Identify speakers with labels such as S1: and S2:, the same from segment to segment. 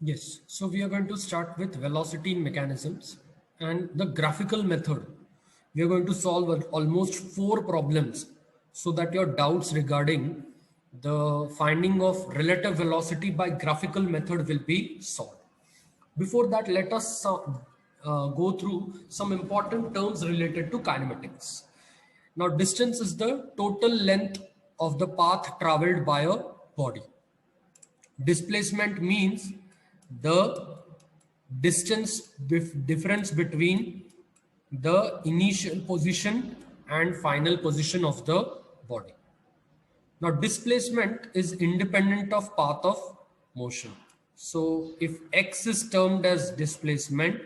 S1: Yes, so we are going to start with velocity in mechanisms and the graphical method. We are going to solve almost four problems so that your doubts regarding the finding of relative velocity by graphical method will be solved. Before that, let us go through some important terms related to kinematics. Now, distance is the total length of the path traveled by a body. Displacement means the distance difference between the initial position and final position of the body. Now displacement is independent of path of motion. So if x is termed as displacement,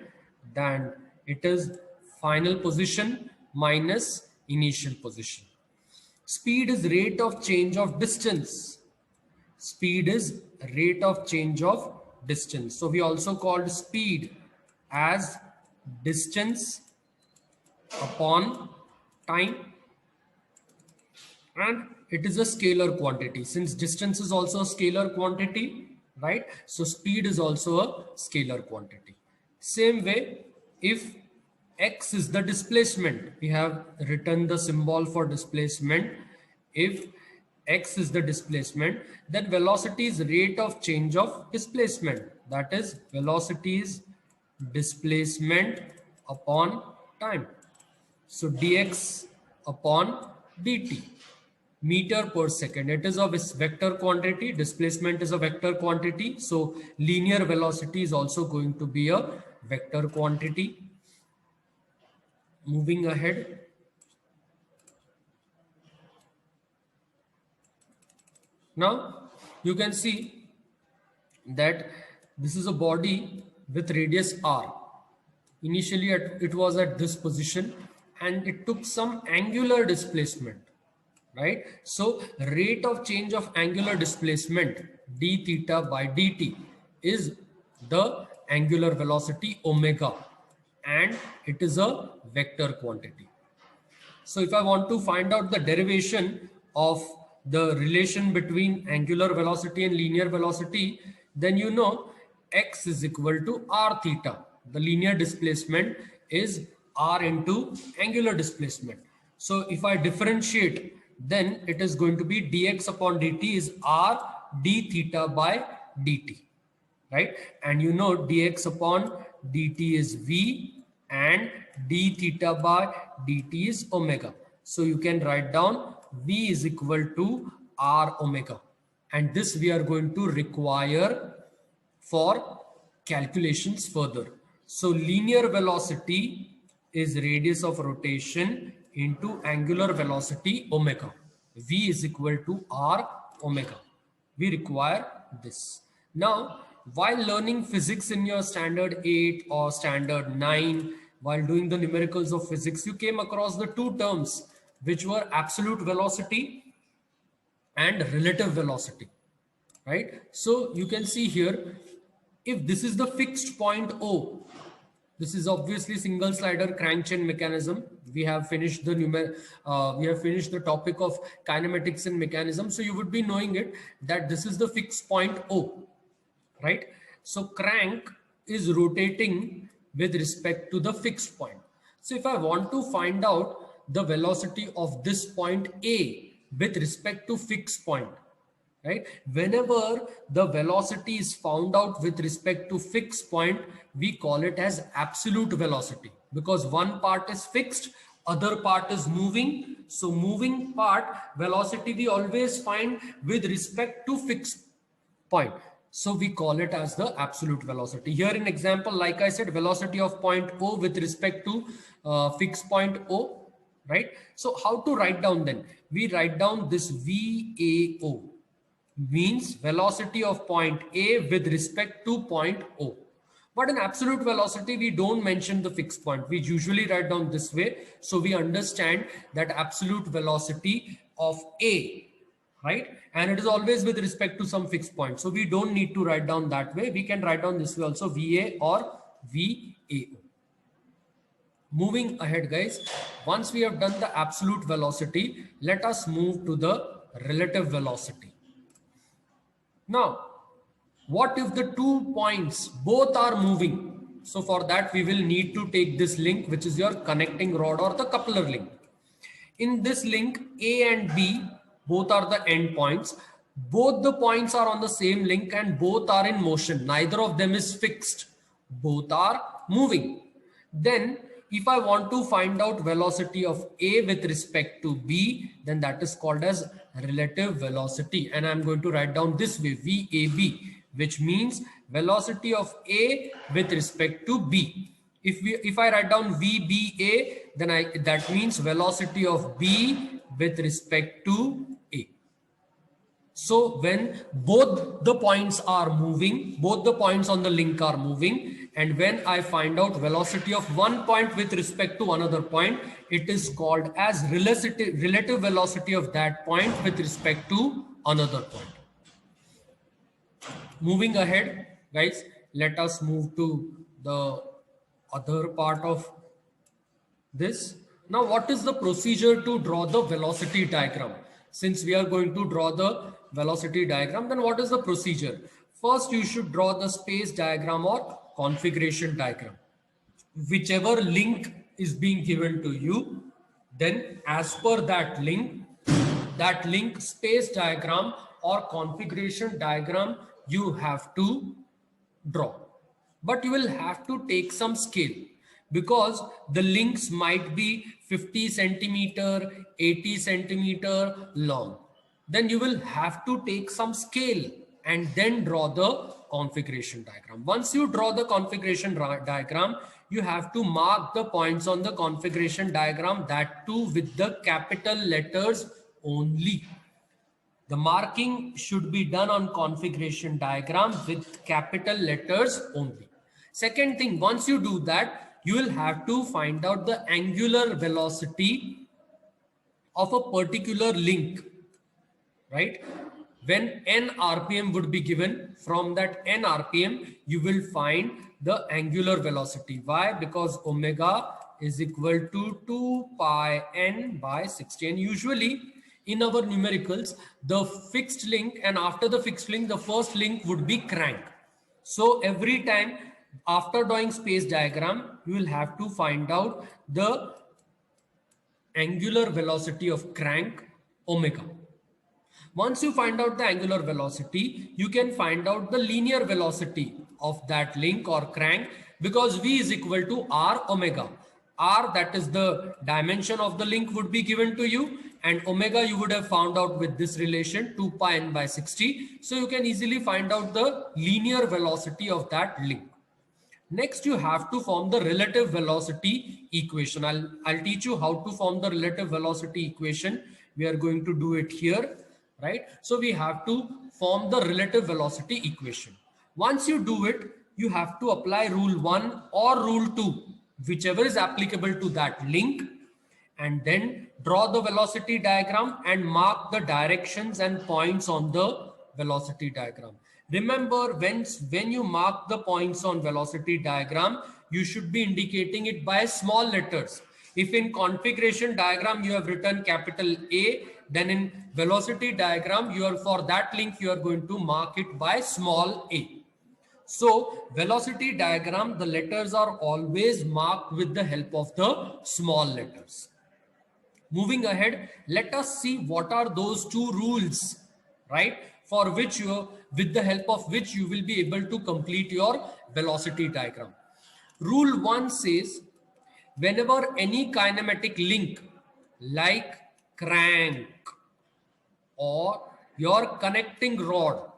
S1: then it is final position minus initial position. Speed is rate of change of distance. Speed is rate of change of distance. So we also called speed as distance upon time, and it is a scalar quantity. Since distance is also a scalar quantity, right? So speed is also a scalar quantity. Same way, if x is the displacement, we have written the symbol for displacement. If x is the displacement, then velocity is rate of change of displacement. That is, velocity is displacement upon time. So dx upon dt, meter per second. It is a vector quantity. Displacement is a vector quantity. So linear velocity is also going to be a vector quantity. Moving ahead. Now you can see that this is a body with radius r. Initially it was at this position and it took some angular displacement, right? So rate of change of angular displacement d theta by dt is the angular velocity omega, and it is a vector quantity. So if I want to find out the derivation of the relation between angular velocity and linear velocity, then you know x is equal to r theta. The linear displacement is r into angular displacement. So if I differentiate, then it is going to be dx upon dt is r d theta by dt, right? And you know dx upon dt is v and d theta by dt is omega. So you can write down v is equal to r omega, and this we are going to require for calculations further. So linear velocity is radius of rotation into angular velocity omega. V is equal to r omega. We require this. Now, while learning physics in your standard 8 or standard 9, while doing the numericals of physics, you came across the two terms which were absolute velocity and relative velocity, right? So you can see here, if this is the fixed point O, this is obviously single slider crankchain mechanism. We have finished the topic of kinematics and mechanism. So you would be knowing it that this is the fixed point O, right? So crank is rotating with respect to the fixed point. So if I want to find out the velocity of this point A with respect to fixed point, right? Whenever the velocity is found out with respect to fixed point, we call it as absolute velocity, because one part is fixed, other part is moving. So moving part velocity we always find with respect to fixed point. So we call it as the absolute velocity. Here in example, like I said, velocity of point O with respect to fixed point O, right? So how to write down then? We write down this VAO, means velocity of point A with respect to point O. But in absolute velocity, we don't mention the fixed point. We usually write down this way. So we understand that absolute velocity of A, right? And it is always with respect to some fixed point. So we don't need to write down that way. We can write down this way also, VA or VAO. Moving ahead, guys, once we have done the absolute velocity, let us move to the relative velocity. Now, What if the 2 points both are moving? So for that we will need to take this link, which is your connecting rod or the coupler link. In this link, A and B, both are the endpoints. Both the points are on the same link and both are in motion. Neither of them is fixed. Both are moving. Then, if I want to find out velocity of A with respect to B, then that is called as relative velocity. And I'm going to write down this way, VAB, which means velocity of A with respect to B. If I write down VBA, then that means velocity of B with respect to A. So when both the points are moving, both the points on the link are moving, and when I find out velocity of one point with respect to another point, it is called as relative velocity of that point with respect to another point. Moving ahead, guys, let us move to the other part of this. Now, what is the procedure to draw the velocity diagram? Since we are going to draw the velocity diagram, then what is the procedure? First, you should draw the space diagram or configuration diagram. Whichever link is being given to you, then as per that link space diagram or configuration diagram you have to draw. But you will have to take some scale, because the links might be 50 centimeter, 80 centimeter long. Then you will have to take some scale and then draw the configuration diagram. Once you draw the configuration diagram, you have to mark the points on the configuration diagram, that too with the capital letters only. The marking should be done on configuration diagram with capital letters only. Second thing, once you do that, you will have to find out the angular velocity of a particular link, right? When n RPM would be given, from that n RPM, you will find the angular velocity. Why? Because omega is equal to 2 pi n by 60. And usually in our numericals, the fixed link, and after the fixed link, the first link would be crank. So every time after drawing space diagram, you will have to find out the angular velocity of crank, omega. Once you find out the angular velocity, you can find out the linear velocity of that link or crank, because V is equal to R omega. R, that is the dimension of the link, would be given to you, and omega you would have found out with this relation 2 pi n by 60. So you can easily find out the linear velocity of that link. Next, you have to form the relative velocity equation. I'll teach you how to form the relative velocity equation. We are going to do it here, right? So we have to form the relative velocity equation. Once you do it, you have to apply rule 1 or rule 2, whichever is applicable to that link, and then draw the velocity diagram and mark the directions and points on the velocity diagram. Remember, when you mark the points on velocity diagram, you should be indicating it by small letters. If in configuration diagram you have written capital A, then in velocity diagram, for that link you are going to mark it by small a. So velocity diagram, the letters are always marked with the help of the small letters. Moving ahead, let us see what are those two rules, right? For which with the help of which you will be able to complete your velocity diagram. Rule 1 says, whenever any kinematic link like crank or your connecting rod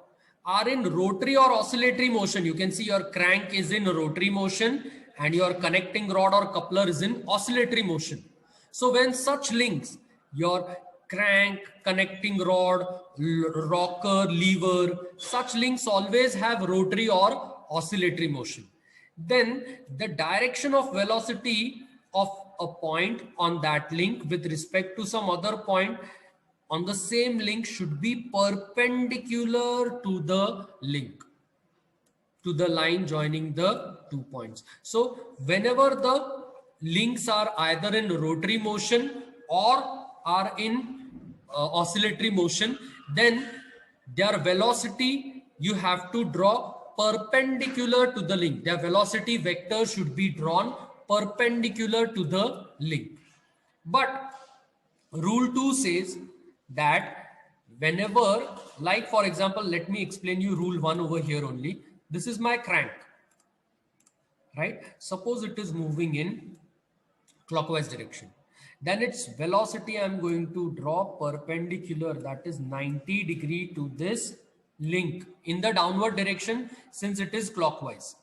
S1: are in rotary or oscillatory motion, you can see your crank is in rotary motion and your connecting rod or coupler is in oscillatory motion. So when such links, your crank, connecting rod, rocker, lever, such links always have rotary or oscillatory motion, then the direction of velocity of a point on that link with respect to some other point on the same link should be perpendicular to the link, to the line joining the 2 points. So whenever the links are either in rotary motion or are in oscillatory motion, then their velocity you have to draw perpendicular to the link. The velocity vector should be drawn perpendicular to the link. But rule 2 says that whenever, like for example, let me explain you rule 1 over here only. This is my crank, right? Suppose it is moving in clockwise direction. Then its velocity I'm going to draw perpendicular, that is 90 degree to this link in the downward direction since it is clockwise.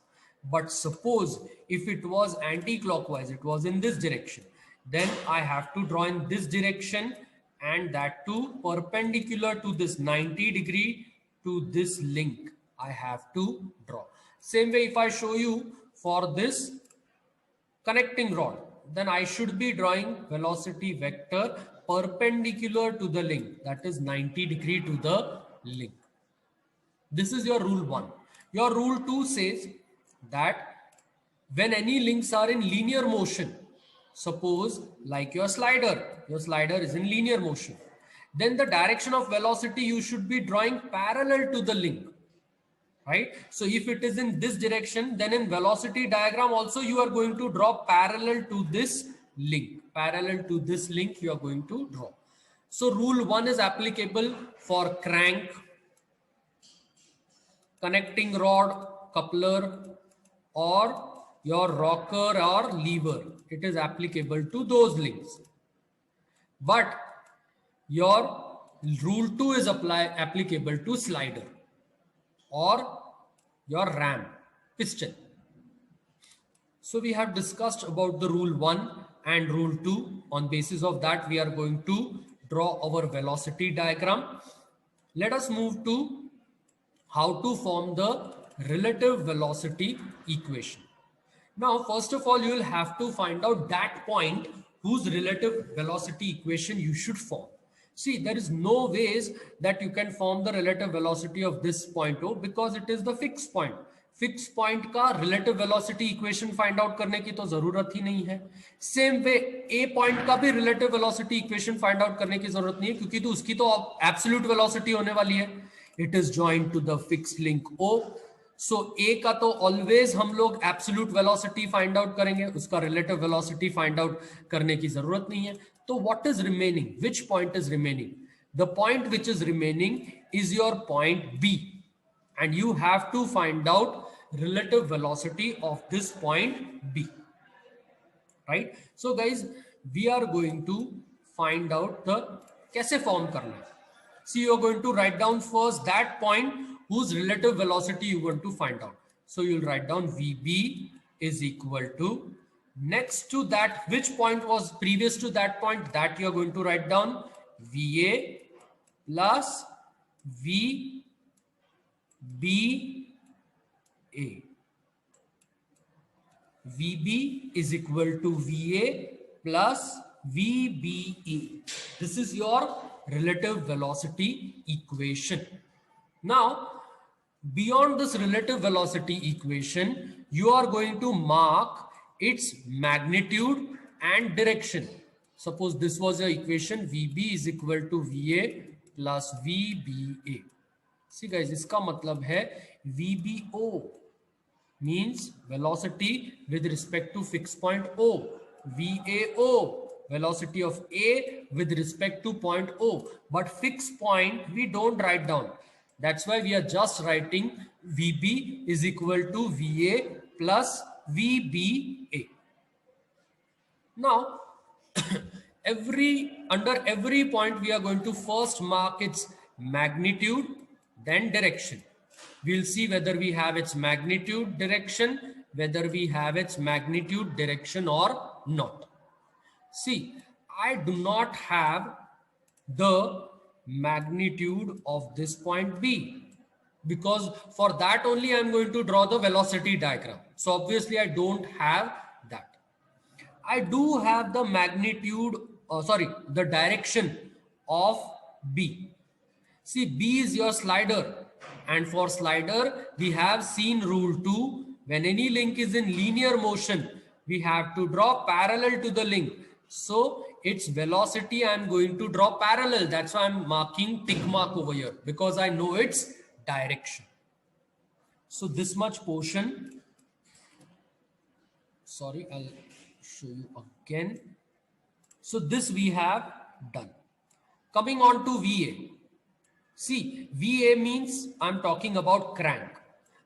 S1: But suppose if it was anti-clockwise, it was in this direction, then I have to draw in this direction, and that too perpendicular to this 90 degree to this link I have to draw. Same way if I show you for this connecting rod, then I should be drawing velocity vector perpendicular to the link, that is 90 degree to the link. This is your rule 1. Your rule 2 says that when any links are in linear motion, suppose like your slider is in linear motion, then the direction of velocity you should be drawing parallel to the link, right? So if it is in this direction, then in velocity diagram also you are going to draw parallel to this link. Parallel to this link you are going to draw. So rule 1 is applicable for crank, connecting rod, coupler, or your rocker or lever. It is applicable to those links. But your rule 2 is applicable to slider or your ram, piston. So we have discussed about the rule 1 and rule 2. On basis of that, we are going to draw our velocity diagram. Let us move to how to form the relative velocity equation. Now, first of all, you will have to find out that point whose relative velocity equation you should form. See, there is no ways that you can form the relative velocity of this point O, because it is the fixed point. Fixed point का relative velocity equation find out करने की तो जरूरत ही नहीं है. Same way A point का भी relative velocity equation find out करने की जरूरत नहीं है, क्योंकि तो उसकी तो absolute velocity होने वाली है. It is joined to the fixed link O. So A का तो always हम लोग absolute velocity find out करेंगे, उसका relative velocity find out करने की जरूरत नहीं है. So what is remaining? Which point is remaining? The point which is remaining is your point B, and you have to find out relative velocity of this point B, right? So guys, we are going to find out the कैसे form करना है. See, you are going to write down first that point whose relative velocity you want to find out. So you'll write down VB is equal to, next to that, which point was previous to that point, that you are going to write down VA plus VBA. VB is equal to VA plus VBA. This is your relative velocity equation. Now, beyond this relative velocity equation, you are going to mark its magnitude and direction. Suppose this was your equation, VB is equal to VA plus VBA. See guys, इसका मतलब है VBO means velocity with respect to fixed point O. VAO, velocity of A with respect to point O. But fixed point we don't write down. That's why we are just writing VB is equal to VA plus VBA. Now, under every point we are going to first mark its magnitude, then direction. We'll see whether we have its magnitude, direction, whether we have its magnitude, direction or not. See, I do not have the magnitude of this point B, because for that only I'm going to draw the velocity diagram. So obviously I don't have that. I do have the magnitude, the direction of B. See, B is your slider, and for slider we have seen rule 2. When any link is in linear motion, we have to draw parallel to the link. So its velocity I'm going to draw parallel. That's why I'm marking tick mark over here, because I know its direction. So this much portion, sorry, I'll show you again. So this we have done. Coming on to VA. See, VA means I'm talking about crank.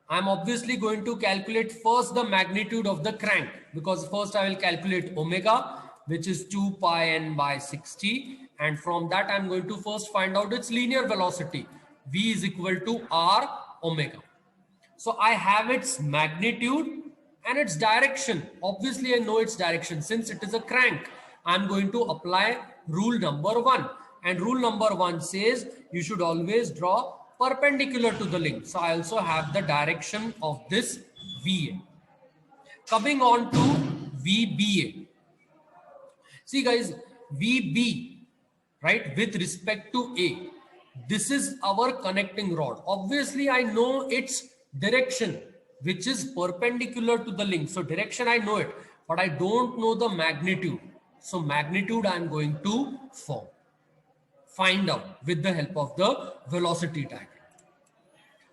S1: I'm obviously going to calculate first the magnitude of the crank, because first I will calculate omega, which is 2 pi n by 60. And from that, I'm going to first find out its linear velocity. V is equal to R omega. So I have its magnitude and its direction. Obviously, I know its direction. Since it is a crank, I'm going to apply rule number 1. And rule number 1 says you should always draw perpendicular to the link. So I also have the direction of this VA. Coming on to VBA. See guys, VB, right, with respect to A, this is our connecting rod. Obviously, I know its direction, which is perpendicular to the link. So direction, I know it, but I don't know the magnitude. So magnitude, I'm going to find out with the help of the velocity diagram.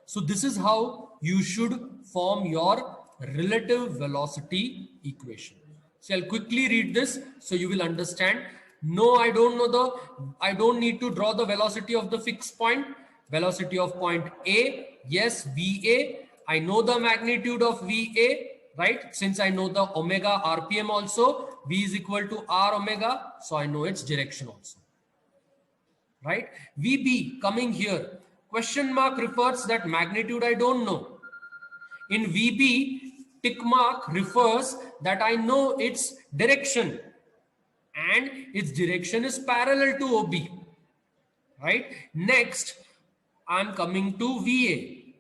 S1: So this is how you should form your relative velocity equation. So I'll quickly read this so you will understand. No, I don't need to draw the velocity of the fixed point. Velocity of point A, yes, VA. I know the magnitude of VA, right? Since I know the omega RPM also, V is equal to R omega. So I know its direction also, right? VB coming here. Question mark refers that magnitude I don't know. In VB, tick mark refers that I know its direction, and its direction is parallel to OB, right? Next, I'm coming to VA,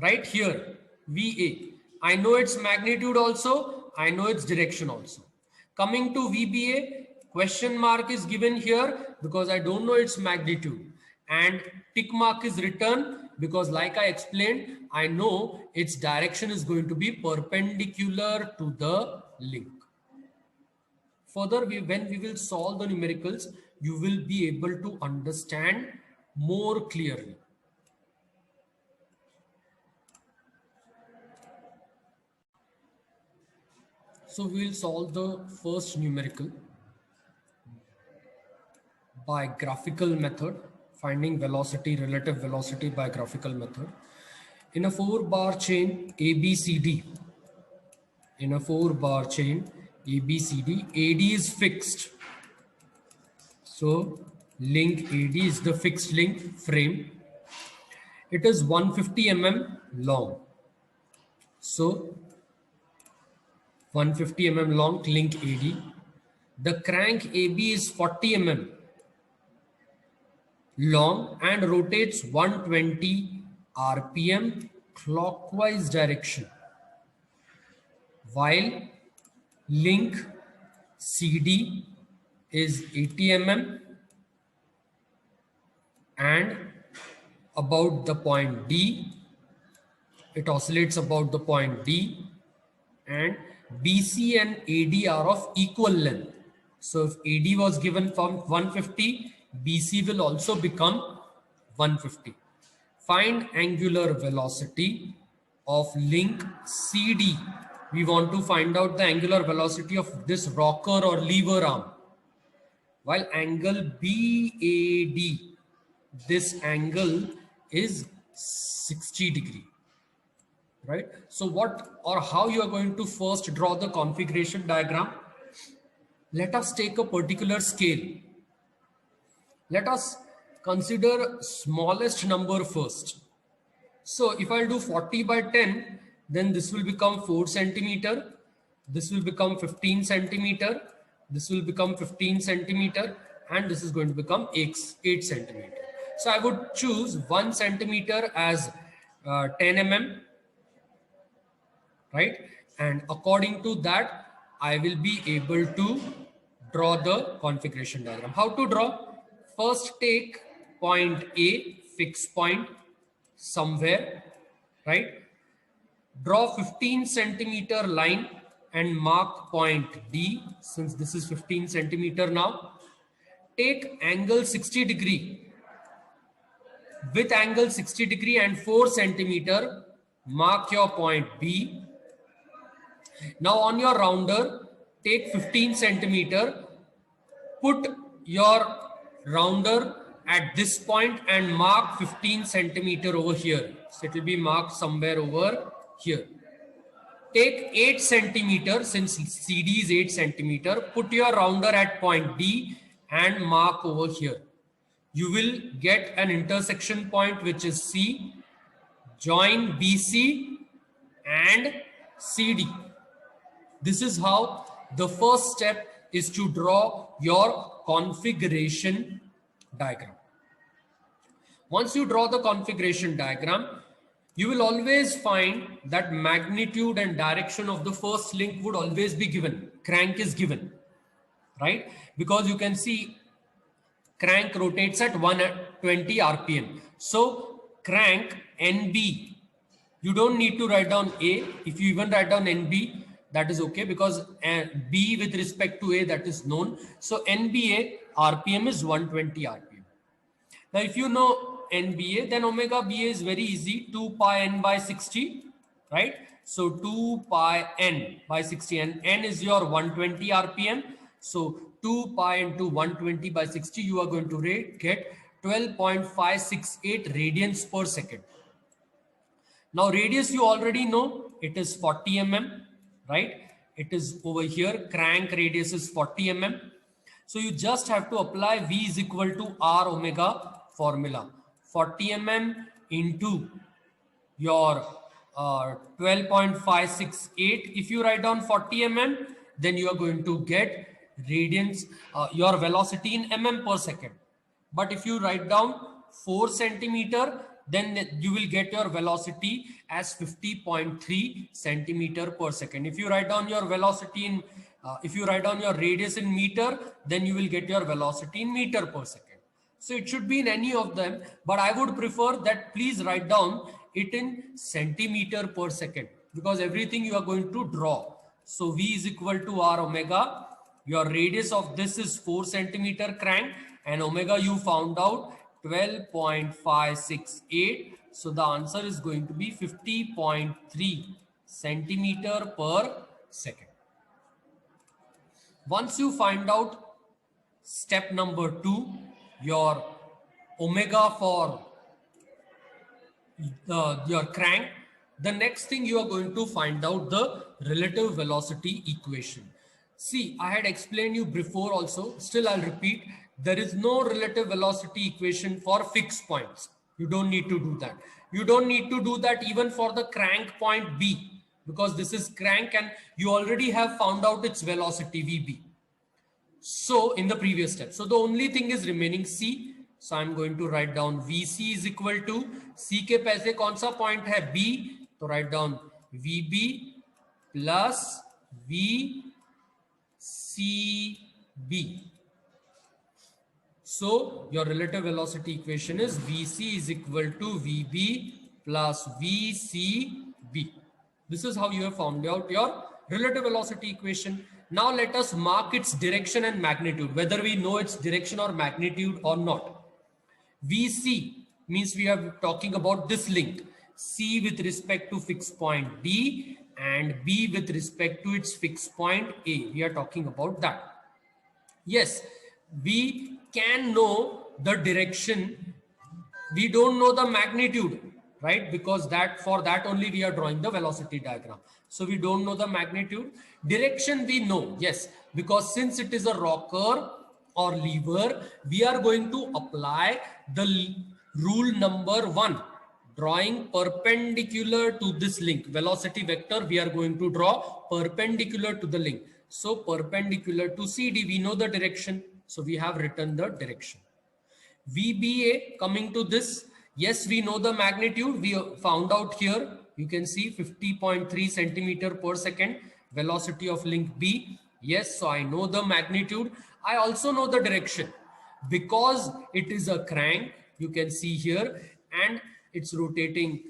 S1: right here, VA. I know its magnitude also, I know its direction also. Coming to VBA, question mark is given here because I don't know its magnitude, and tick mark is written because, like I explained, I know its direction is going to be perpendicular to the link. Further, when we will solve the numericals, you will be able to understand more clearly. So we will solve the first numerical by graphical method, finding velocity, relative velocity by graphical method. In a 4-bar chain ABCD, in a 4-bar chain ABCD, AD is fixed. So link AD is the fixed link frame. It is 150 mm long. So 150 mm long link AD. The crank AB is 40 mm long and rotates 120 RPM clockwise direction, while link CD is 80 mm and about the point D, it oscillates about the point D, and BC and AD are of equal length. So if AD was given from 150, BC will also become 150. Find angular velocity of link CD. We want to find out the angular velocity of this rocker or lever arm. While angle BAD, this angle is 60 degree, right? So what or how you are going to first draw the configuration diagram? Let us take a particular scale. Let us consider smallest number first. So if I'll do 40 by 10, then this will become 4 centimeter. This will become 15 centimeter. This will become 15 centimeter. And this is going to become 8 centimeter. So I would choose 1 centimeter as 10 mm, right? And according to that, I will be able to draw the configuration diagram. How to draw? First take point A, fixed point somewhere, right? Draw 15 centimeter line and mark point D, since this is 15 centimeter now. Take angle 60 degree with angle 60 degree and 4 centimeter, mark your point B. Now on your rounder, take 15 centimeter, put your rounder at this point and mark 15 centimeter over here. So it will be marked somewhere over here. Take 8 centimeter, since CD is 8 centimeter, put your rounder at point D and mark over here. You will get an intersection point which is C. Join BC and CD. This is how the first step is to draw your configuration diagram. Once you draw the configuration diagram, you will always find that magnitude and direction of the first link would always be given. Crank is given, right? Because you can see crank rotates at 120 RPM. So crank NB, you don't need to write down A. If you even write down NB, that is okay, because B with respect to A, that is known. So NBA RPM is 120 RPM. Now if you know NBA, then omega BA is very easy, 2 pi n by 60, right? So 2 pi n by 60, and n is your 120 RPM. So 2 pi into 120 by 60, you are going to get 12.568 radians per second. Now radius you already know, it is 40 mm, right? It is over here, crank radius is 40 mm. So you just have to apply V is equal to R omega formula. 40 mm into your 12.568. If you write down 40 mm, then you are going to get radians, your velocity in mm per second. But if you write down 4 centimeter, then you will get your velocity as 50.3 centimeter per second. If you write down your velocity in, if you write down your radius in meter, then you will get your velocity in meter per second. So it should be in any of them, but I would prefer that please write down it in centimeter per second, because everything you are going to draw. So V is equal to R omega. Your radius of this is 4 centimeter crank, and omega you found out 12.568. So the answer is going to be 50.3 centimeter per second. Once you find out step number 2, your omega for your crank, the next thing you are going to find out the relative velocity equation. See, I had explained you before also, still I'll repeat, there is no relative velocity equation for fixed points. You don't need to do that. You don't need to do that even for the crank point B, because this is crank and you already have found out its velocity VB. So in the previous step, so the only thing is remaining C. So I'm going to write down VC is equal to C के पैसे कौन सा point है B, तो write down VB plus VCB. So your relative velocity equation is VC is equal to VB plus VCB. This is how you have found out your relative velocity equation. Now let us mark its direction and magnitude, whether we know its direction or magnitude or not. VC means we are talking about this link, C with respect to fixed point D and B with respect to its fixed point A. We are talking about that. Yes, we can know the direction. We don't know the magnitude, right? Because that for that only we are drawing the velocity diagram. So we don't know the magnitude. Direction we know, yes, because since it is a rocker or lever, we are going to apply the rule number 1, drawing perpendicular to this link. Velocity vector we are going to draw perpendicular to the link. So perpendicular to CD, we know the direction. So we have written the direction. VBA coming to this, yes, we know the magnitude. We found out here, you can see 50.3 centimeter per second, velocity of link B. Yes, so I know the magnitude. I also know the direction because it is a crank, you can see here, and it's rotating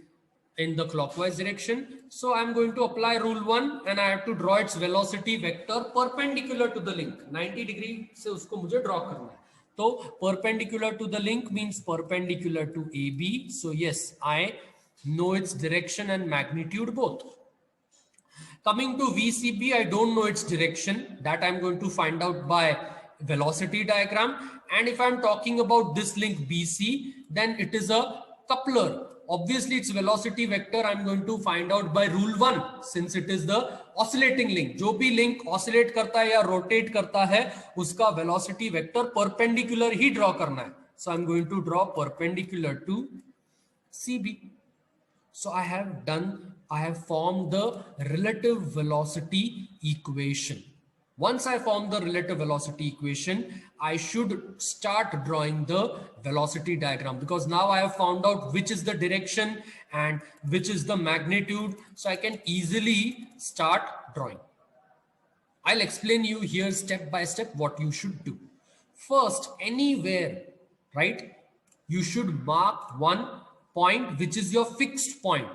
S1: in the clockwise direction. So I'm going to apply rule 1 and I have to draw its velocity vector perpendicular to the link. 90 degree से उसको मुझे draw करना है. तो perpendicular to the link means perpendicular to AB. So yes, I know its direction and magnitude both. Coming to VCB, I don't know its direction. That I'm going to find out by velocity diagram. And if I'm talking about this link BC, then it is a coupler. Obviously, its velocity vector I'm going to find out by rule 1, since it is the oscillating link. जो भी link oscillate करता है या rotate करता है, उसका velocity vector perpendicular ही draw करना है. So I'm going to draw perpendicular to CB. So I have formed the relative velocity equation. Once I form the relative velocity equation, I should start drawing the velocity diagram, because now I have found out which is the direction and which is the magnitude. So I can easily start drawing. I'll explain you here step by step what you should do. First, anywhere, right, you should mark one point which is your fixed point,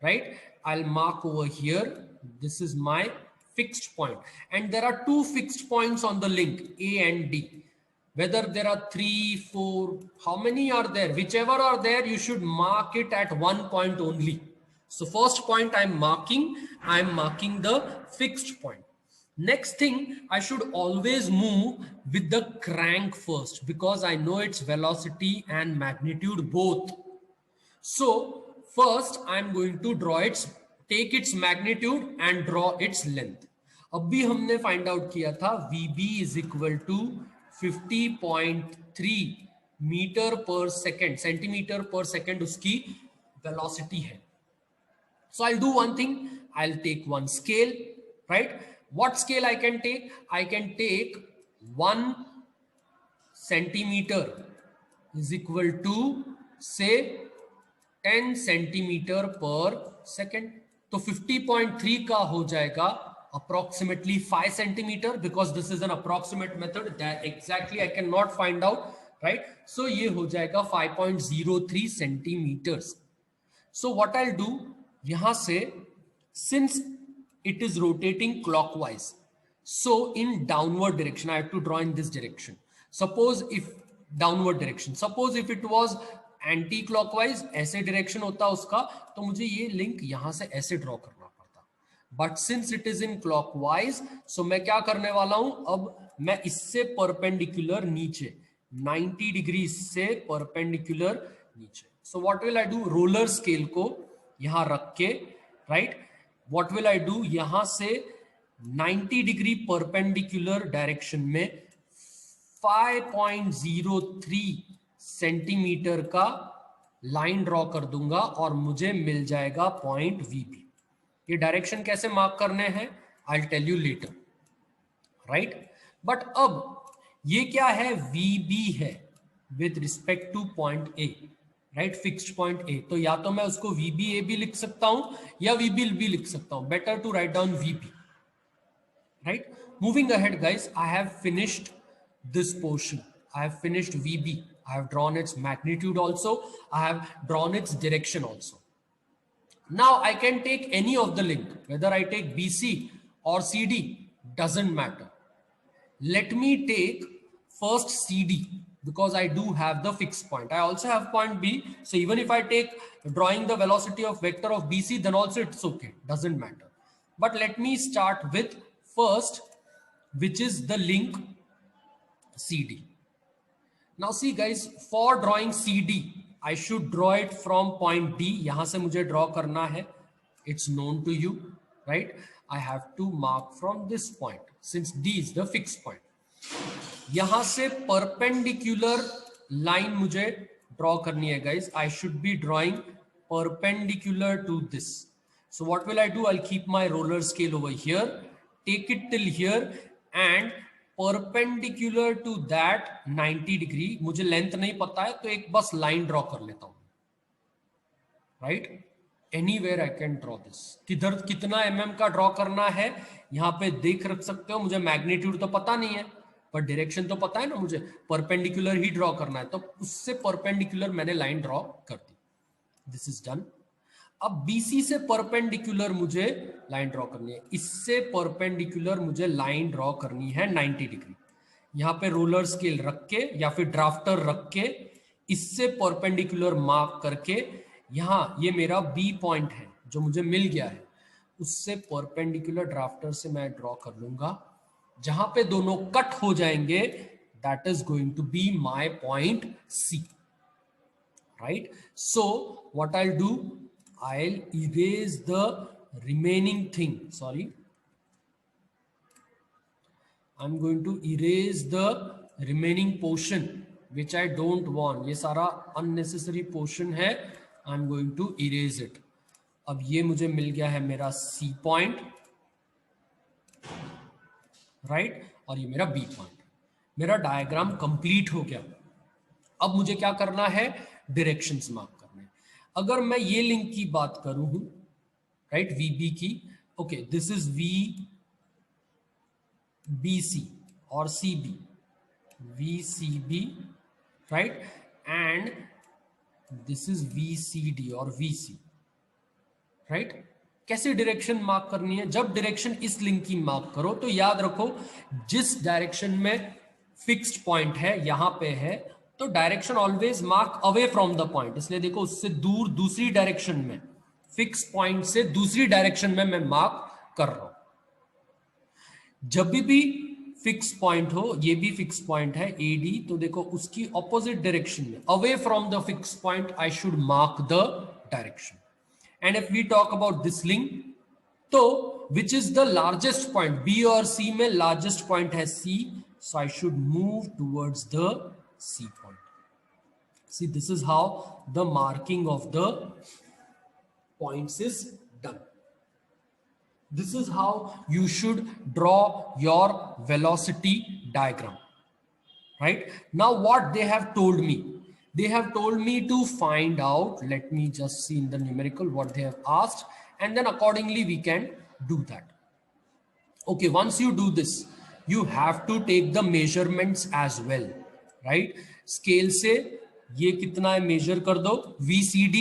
S1: right? I'll mark over here. This is my fixed point. And there are two fixed points on the link, A and D. Whether there are 3, 4, how many are there? Whichever are there, you should mark it at one point only. So first point I'm marking the fixed point. Next thing, I should always move with the crank first, because I know its velocity and magnitude both. So first I'm going to take its magnitude and draw its length. अभी हमने find out किया था VB is equal to 50.3 metre per second, centimetre per second उसकी velocity है. So I'll do one thing. I'll take one scale, right? What scale I can take? I can take 1 centimeter is equal to say 10 centimeter per second. तो 50.3 का हो जाएगा approximately 5 centimeter, because this is an approximate method that exactly I cannot find out, right? So ये हो जाएगा 5.03 centimeters. So what I'll do, यहाँ से, since it is rotating clockwise, so in downward direction I have to draw in this direction. Suppose if downward direction, suppose if it was anti clockwise, ऐसे direction होता उसका, तो मुझे ये link यहां से ऐसे ड्रॉ करना पड़ता. But since it is in clockwise, so मैं क्या करने वाला हूं, अब मैं इससे परपेंडिकुलर नीचे 90 डिग्री से परपेंडिकुलर नीचे. So what will I do, roller scale को यहां रख के, right, what will I do, यहां से 90 डिग्री परपेंडिकुलर डायरेक्शन में 5.03 सेंटीमीटर का लाइन ड्रॉ कर दूंगा और मुझे मिल जाएगा पॉइंट वीबी. ये डायरेक्शन कैसे मार्क करने हैं, I will tell you later, right. But अब ये क्या है, वीबी है with respect to point A, right, fixed point A. तो या तो मैं उसको वीबी ए भी लिख सकता हूं या वीबी भी लिख सकता हूं. Better to write down VB, right. Moving ahead guys, I have finished this portion. I have finished VB. I have drawn its magnitude also. I have drawn its direction also. Now I can take any of the link, whether I take BC or CD, doesn't matter. Let me take first CD, because I do have the fixed point. I also have point B. So even if I take drawing the velocity of vector of BC, then also it's okay. Doesn't matter. But let me start with first, which is the link CD. Now see guys, for drawing CD, I should draw it from point D. यहाँ से मुझे draw करना है. It's known to you, right? I have to mark from this point, since D is the fixed point. यहाँ से perpendicular line मुझे draw करनी है guys. I should be drawing perpendicular to this. So what will I do? I'll keep my roller scale over here, take it till here, and perpendicular to that 90 degree. मुझे length नहीं पता है तो एक बस line draw कर लेता हूं, right. Anywhere I can draw this. किधर कितना mm का ड्रॉ करना है यहां पे देख रख सकते हो. मुझे मैग्नीट्यूड तो पता नहीं है, पर डायरेक्शन तो पता है ना, मुझे परपेंडिकुलर ही ड्रॉ करना है, तो उससे परपेंडिकुलर मैंने लाइन ड्रॉ कर दी. This is done. अब BC से परपेंडिकुलर मुझे लाइन ड्रॉ करनी है, इससे परपेंडिकुलर मुझे लाइन ड्रॉ करनी है 90 डिग्री. यहाँ पे रोलर स्केल रख के या फिर ड्राफ्टर रख के इससे परपेंडिकुलर मार्क करके, यहाँ ये मेरा बी पॉइंट है जो मुझे मिल गया है, उससे परपेंडिकुलर ड्राफ्टर से मैं ड्रॉ कर लूंगा, जहां पे दोनों कट हो जाएंगे, that is going to be my point C, right? So what I do, I'll erase the remaining thing. Sorry, I'm going to erase the remaining portion which I don't want. ये सारा unnecessary portion है, I'm going to erase it. अब ये मुझे मिल गया है मेरा C point, राइट? और ये मेरा B point. मेरा डायग्राम कंप्लीट हो गया. अब मुझे क्या करना है? डायरेक्शंस मार्क करने. अगर मैं ये लिंक की बात करूं हूं, राइट, VB की, ओके, दिस इज VBC और CB, VCB, right, and this is VCD और VC, राइट? कैसे डायरेक्शन मार्क करनी है? जब डायरेक्शन इस लिंक की मार्क करो तो याद रखो, जिस डायरेक्शन में फिक्स्ड पॉइंट है यहां पे है, तो direction always mark away from the point. इसलिए देखो, उससे दूर दूसरी डायरेक्शन में, फिक्स पॉइंट से दूसरी डायरेक्शन में मैं मार्क कर रहा हूं. जब भी फिक्स पॉइंट हो, ये भी फिक्स पॉइंट है AD, तो देखो उसकी ऑपोजिट डायरेक्शन में, away from the fix point, I should mark the direction. And if we talk about this link, तो which is the largest point? B और C में लार्जेस्ट पॉइंट है C, so I should move towards the C point. See, this is how the marking of the points is done. This is how you should draw your velocity diagram, right? Now what they have told me, they have told me to find out, let me just see in the numerical what they have asked, and then accordingly we can do that. Okay, once you do this, you have to take the measurements as well, right? Scale से ये कितना है major कर दो, VCD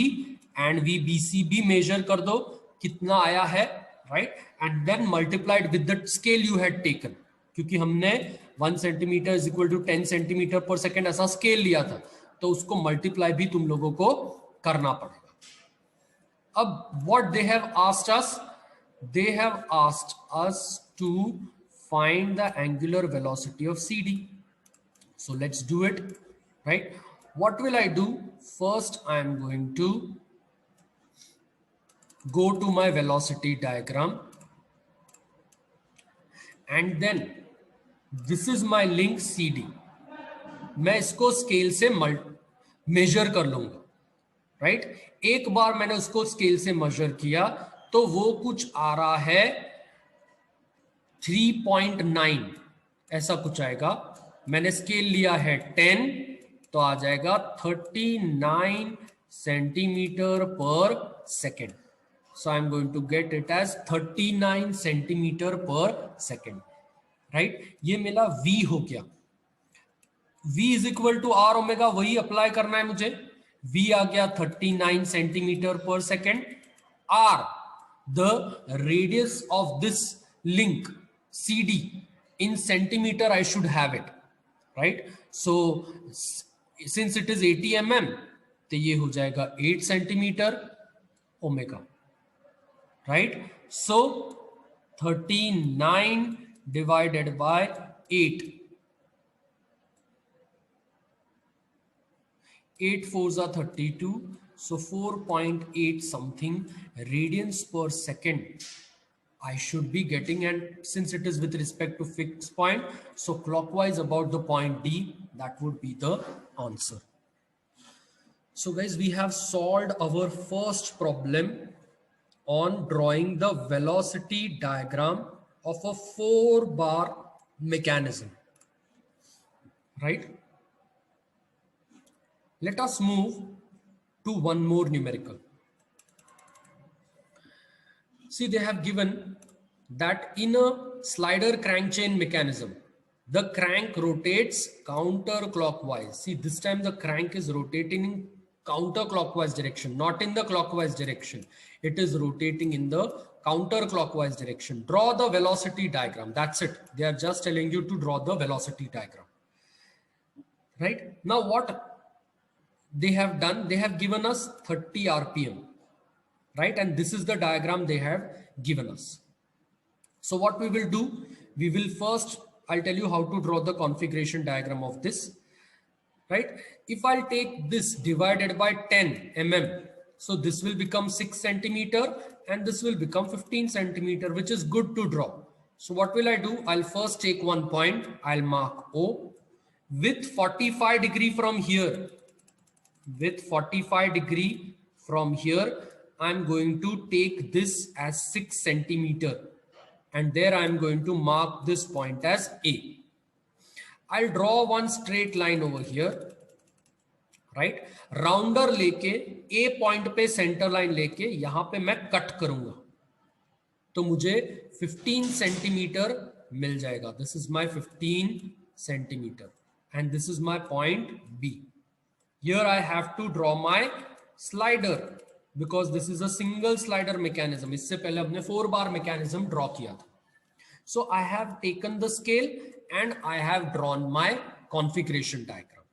S1: and VBC भी major कर दो, कितना आया है, right? And then multiplied with the scale you had taken, क्योंकि हमने 1 centimetre is equal to 10 centimetre per second ऐसा स्केल लिया था, तो उसको मल्टीप्लाई भी तुम लोगों को करना पड़ेगा. अब what they have asked us, they have asked us to find the angular velocity of CD. So let's do it, right? What will I do? First, I am going to go to my velocity diagram, and then this is my link CD. मैं इसको scale से major कर लूंगा, right? एक बार मैंने उसको scale से major किया तो वो कुछ आ रहा है 3.9, ऐसा कुछ आएगा. मैंने स्केल लिया है 10, तो आ जाएगा 39 centimetre per second. So I am going to get it as 39 centimetre per second, right? ये मेरा V हो गया. V is equal to R omega, वही अप्लाई करना है मुझे. V आ गया 39 centimetre per second. R, the radius of this link CD in centimeter, I should have it, right? So since it is 80 mm, तो ये हो जाएगा 8 centimetre omega, right? So 39 divided by 8. 8 4s are 32, so 4.8 something radians per second I should be getting, and since it is with respect to fixed point, so clockwise about the point D, that would be the answer. So guys, we have solved our first problem on drawing the velocity diagram of a 4-bar mechanism, right? Let us move to one more numerical. See, they have given that in a slider crank chain mechanism, the crank rotates counterclockwise. See, this time the crank is rotating counterclockwise direction, not in the clockwise direction. It is rotating in the counterclockwise direction. Draw the velocity diagram. That's it. They are just telling you to draw the velocity diagram. Right? Now what they have done, they have given us 30 RPM. Right? And this is the diagram they have given us. So what we will do, we will first, I'll tell you how to draw the configuration diagram of this. Right? If I'll take this divided by 10 mm, so this will become 6 centimeter and this will become 15 centimeter, which is good to draw. So what will I do? I'll first take one point. I'll mark O with 45 degree from here. With 45 degree from here, I'm going to take this as 6 centimeter. And there I'm going to mark this point as A. I'll draw one straight line over here, right? Rounder लेके A point पे center line लेके यहाँ पे मैं cut करूँगा, तो मुझे 15 centimeter मिल जाएगा. This is my 15 centimeter, and this is my point B. Here I have to draw my slider because this is a single slider mechanism. इससे पहले हमने 4 bar mechanism draw किया था. So I have taken the scale and I have drawn my configuration diagram.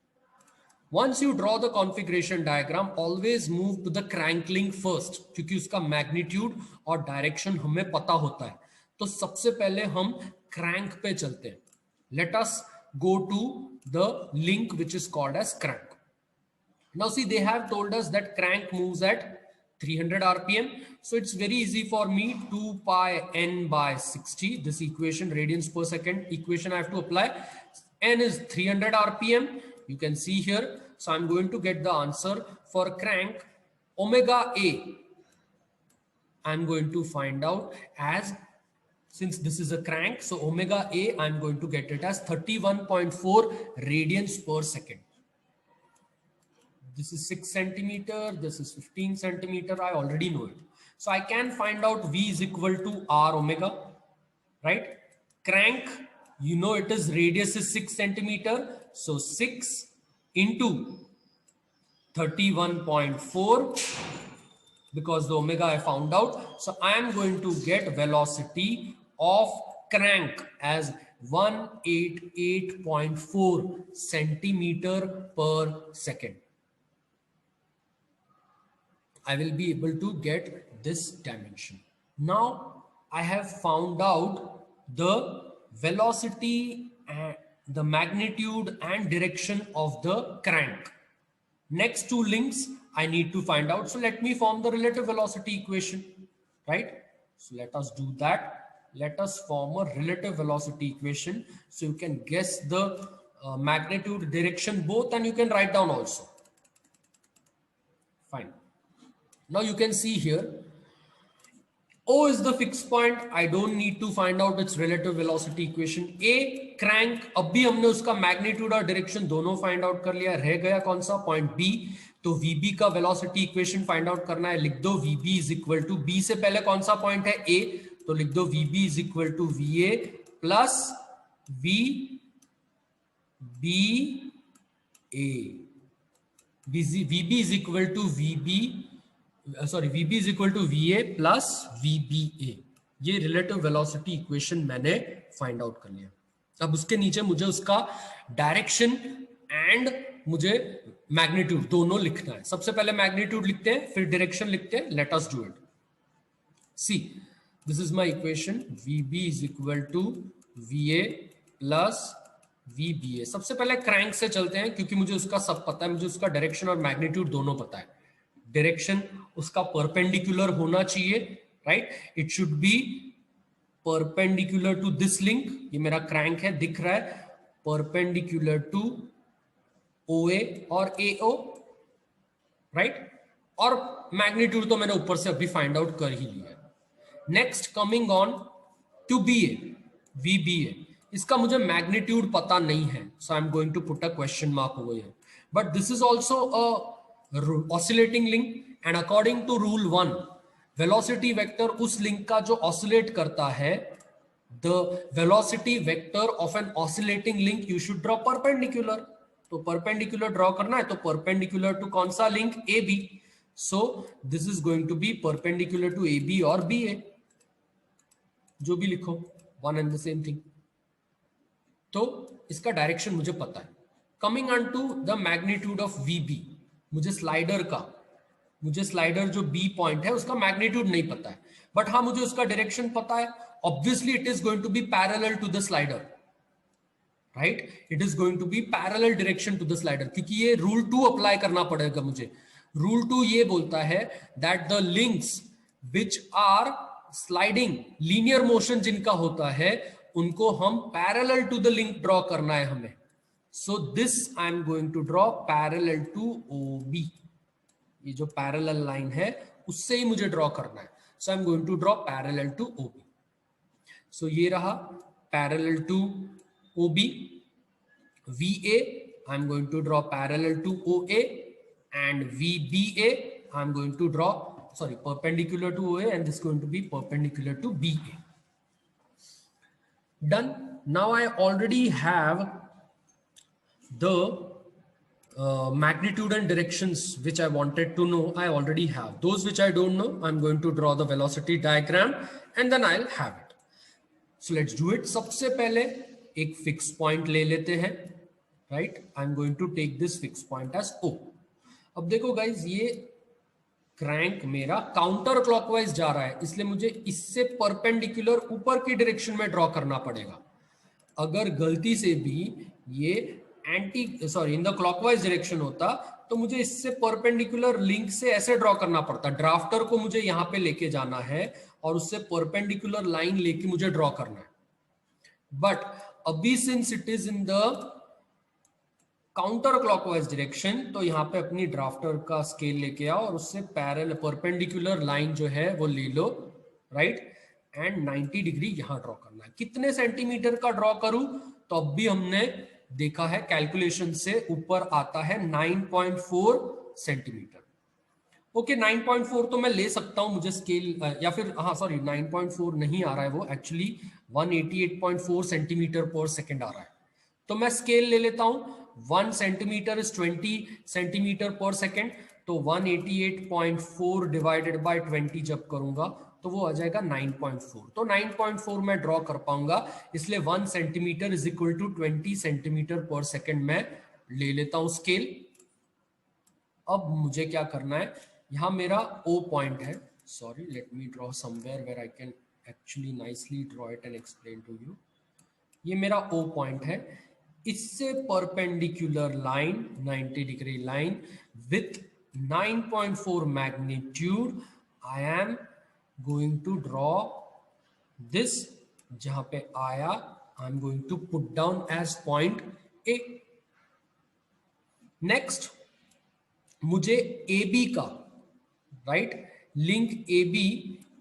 S1: Once you draw the configuration diagram, always move to the crank link first, क्योंकि उसका magnitude और direction हमें पता होता है. तो सबसे पहले हम crank पे चलते हैं. Let us go to the link which is called as crank. Now see, they have told us that crank moves at 300 RPM. So it's very easy for me, 2 pi n by 60, this equation, radians per second equation I have to apply. N is 300 RPM. You can see here. So I'm going to get the answer for crank omega A. I'm going to find out as, since this is a crank, so omega A, I'm going to get it as 31.4 radians per second. This is 6 centimeter, this is 15 centimeter, I already know it. So I can find out V is equal to R omega, right? Crank, you know it is radius is 6 centimeter. So 6 into 31.4, because the omega I found out. So I am going to get velocity of crank as 188.4 centimeter per second. I will be able to get this dimension. Now I have found out the velocity, the magnitude and direction of the crank. Next two links I need to find out. So let me form the relative velocity equation, right? So let us do that. Let us form a relative velocity equation so you can guess the magnitude, direction both, and you can write down also. Fine. Now you can see here, O is the fixed point. I don't need to find out its relative velocity equation. A crank, अब भी हमने उसका magnitude और direction दोनों find out कर लिया. रह गया कौन सा point B. तो VB का velocity equation find out करना है. लिख दो VB is equal to, B से पहले कौन सा point है A, तो लिख दो VB is equal to VA plus VBA. VB is equal to VB is equal to VA plus VBA. ये relative velocity equation मैंने find out कर लिया. अब उसके नीचे मुझे उसका direction and मुझे magnitude दोनों लिखना है. सबसे पहले magnitude लिखते हैं, फिर direction लिखते हैं. Let us do it. See, this is my equation. VB is equal to VA plus VBA. सबसे पहले crank से चलते हैं क्योंकि मुझे उसका सब पता है, मुझे उसका direction और magnitude दोनों पता है. डायरेक्शन उसका परपेंडिकुलर होना चाहिए, right? It should be perpendicular to this link. ये मेरा क्रैंक है, दिख रहा है, परपेंडिकुलर टू OA और AO, राइट? और मैग्नीट्यूड तो मैंने ऊपर से अभी फाइंड आउट कर ही लिया है. Next coming on to BA, VBA. इसका मुझे मैग्नीट्यूड पता नहीं है, so I am going to put a question mark over here. But this is also a oscillating link, and according to rule 1, velocity vector उस link का जो oscillate करता है, the velocity vector of an oscillating link you should draw perpendicular. तो तो perpendicular draw करना है, तो परपेंडिकुलर टू कौन सा link, A B. So this is going to be perpendicular to A B और बी ए, जो भी लिखो, one and the same thing. तो इसका डायरेक्शन मुझे पता है. Coming on to the magnitude of V B, मुझे स्लाइडर जो बी पॉइंट है उसका मैग्नीट्यूड नहीं पता है, बट हाँ मुझे उसका डायरेक्शन पता है. Obviously it is going to be parallel to the slider, right. It is going to be parallel direction to the slider, क्योंकि ये रूल 2 अप्लाई करना पड़ेगा मुझे. रूल 2 ये बोलता है that the links which are sliding, linear motion जिनका होता है, उनको हम parallel to the link draw करना है हमें. So this I am going to draw parallel to O B. ये जो पैरेलल लाइन है उससे ही मुझे ड्रॉ करना है. So I am going to draw parallel to O B. So ये रहा parallel to O B. V A I am going to draw parallel to O A, and VBA I'm going to draw, sorry, perpendicular to OA, and this is going to be perpendicular to BA. Done. Now I already have the magnitude and directions which I wanted to know. I already have those which I don't know. I'm going to draw the velocity diagram and then I'll have it. So let's do it. सबसे पहले एक fixed point ले लेते हैं, right? I'm going to take this fixed point as O. अब देखो guys, ये crank मेरा काउंटर क्लॉकवाइज जा रहा है, इसलिए मुझे इससे परपेंडिकुलर ऊपर की डायरेक्शन में ड्रॉ करना पड़ेगा. अगर गलती से भी ये इन द क्लॉकवाइज डायरेक्शन होता तो मुझे इससे परपेंडिकुलर लिंक से ऐसे ड्रॉ करना पड़ता. ड्राफ्टर को मुझे यहां पे लेके जाना है और उससे परपेंडिकुलर लाइन लेके मुझे ड्रॉ करना है. बट अभी since it is in the counter clockwise direction, तो यहाँ पे अपनी ड्राफ्टर का स्केल लेके आओ और उससे पैरेलल परपेंडिकुलर लाइन जो है वो ले लो, राइट. एंड 90 डिग्री यहाँ ड्रॉ करना है. कितने सेंटीमीटर का ड्रॉ करूं, तो अब भी हमने देखा है कैलकुलेशन से ऊपर आता है 9.4 सेंटीमीटर. ओके, 9.4 तो मैं ले सकता हूं, मुझे स्केल या फिर हाँ सॉरी 9.4 नहीं आ रहा है, वो एक्चुअली 188.4 सेंटीमीटर पर सेकेंड आ रहा है. तो मैं स्केल ले लेता हूं. 1 centimetre is 20 centimetre per second, तो 188.4 डिवाइडेड बाय 20 जब करूंगा तो वो आ जाएगा 9.4. तो 9.4 मैं ड्रॉ कर पाऊंगा, इसलिए 1 centimetre is equal to 20 centimetre per second मैं ले लेता हूं स्केल. अब मुझे क्या करना है, यहां मेरा O पॉइंट है. Sorry, let me draw somewhere where I can actually nicely draw it and explain to you. ये मेरा O पॉइंट है, इससे perpendicular line 90 degree line with 9.4 magnitude I am going to draw this. जहां पे आया I am going to put down as point A. Next मुझे A B का, right, link A B,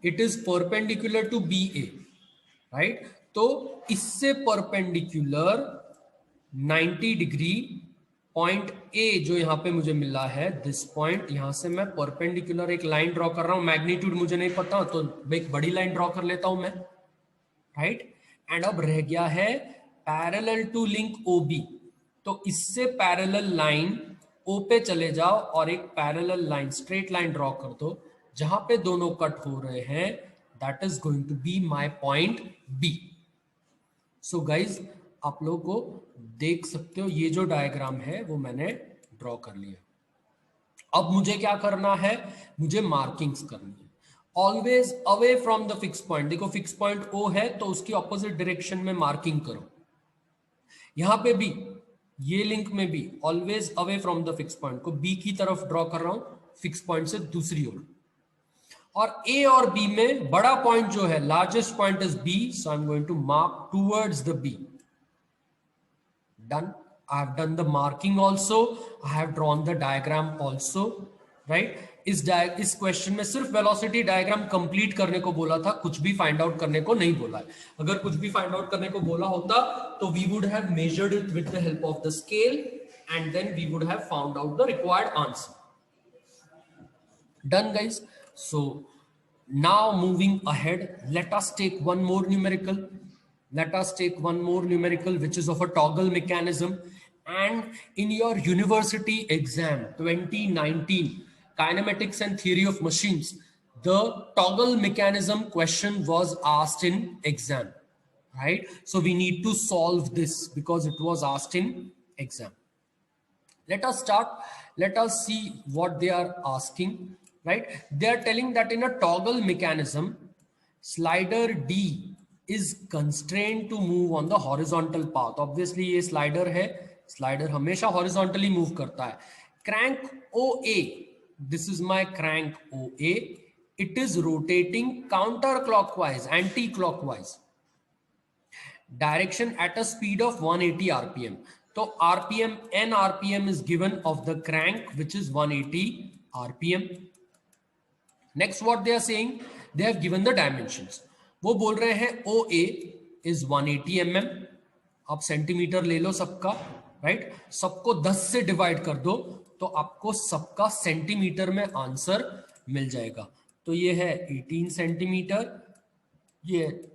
S1: it is perpendicular to B A, right. तो इससे perpendicular 90 degree point A जो यहां पे मुझे मिला है, दिस पॉइंट, यहां से मैं परपेंडिकुलर एक लाइन ड्रॉ कर रहा हूं. मैग्नीट्यूड मुझे नहीं पता तो एक बड़ी लाइन ड्रॉ कर लेता हूं मैं, राइट. एंड अब रह गया है parallel to link O B. तो इससे पैरेलल लाइन ओ पे चले जाओ और एक parallel line, straight line draw कर दो जहां पे दोनों कट हो रहे हैं. That is going to be my point B. So guys, आप लोगों को देख सकते हो ये जो डायग्राम है वो मैंने ड्रॉ कर लिया. अब मुझे क्या करना है, मुझे मार्किंग्स करनी है. Always away from the fix point. देखो फिक्स पॉइंट O है तो उसकी ऑपोजिट डायरेक्शन में मार्किंग करो. यहां पे भी, ये लिंक में भी always away from the fix point को B की तरफ ड्रॉ कर रहा हूं, फिक्स पॉइंट से दूसरी ओर. और A और B में बड़ा पॉइंट जो है, largest point is B, so I am going to mark towards the B. Done. I have done the marking also. I have drawn the diagram also. Right? इस question में सिर्फ velocity diagram complete करने को बोला था, कुछ भी find out करने को नहीं बोला है. अगर कुछ भी फाइंड आउट करने को बोला होता तो we would have measured it with the help of the scale and then we would have found out the required answer. Done, guys. So now moving ahead, let us take one more numerical. Let us take one more numerical which is of a toggle mechanism. And in your university exam 2019, Kinematics and Theory of Machines, the toggle mechanism question was asked in exam, right? So we need to solve this because it was asked in exam. Let us start. Let us see what they are asking, right? They are telling that in a toggle mechanism, slider D is constrained to move on the horizontal path. Obviously ये slider है, slider हमेशा horizontally move करता है. Crank OA, this is my crank OA, it is rotating counterclockwise, anti-clockwise direction at a speed of 180 rpm. So rpm, n rpm is given of the crank, which is 180 rpm. Next, what they are saying, they have given the dimensions. वो बोल रहे हैं OA is 180 mm. आप centimetre ले लो सबका, right? सबको 10 से divide कर दो तो आपको सबका सेंटीमीटर में आंसर मिल जाएगा. तो ये है 18 सेंटीमीटर, ये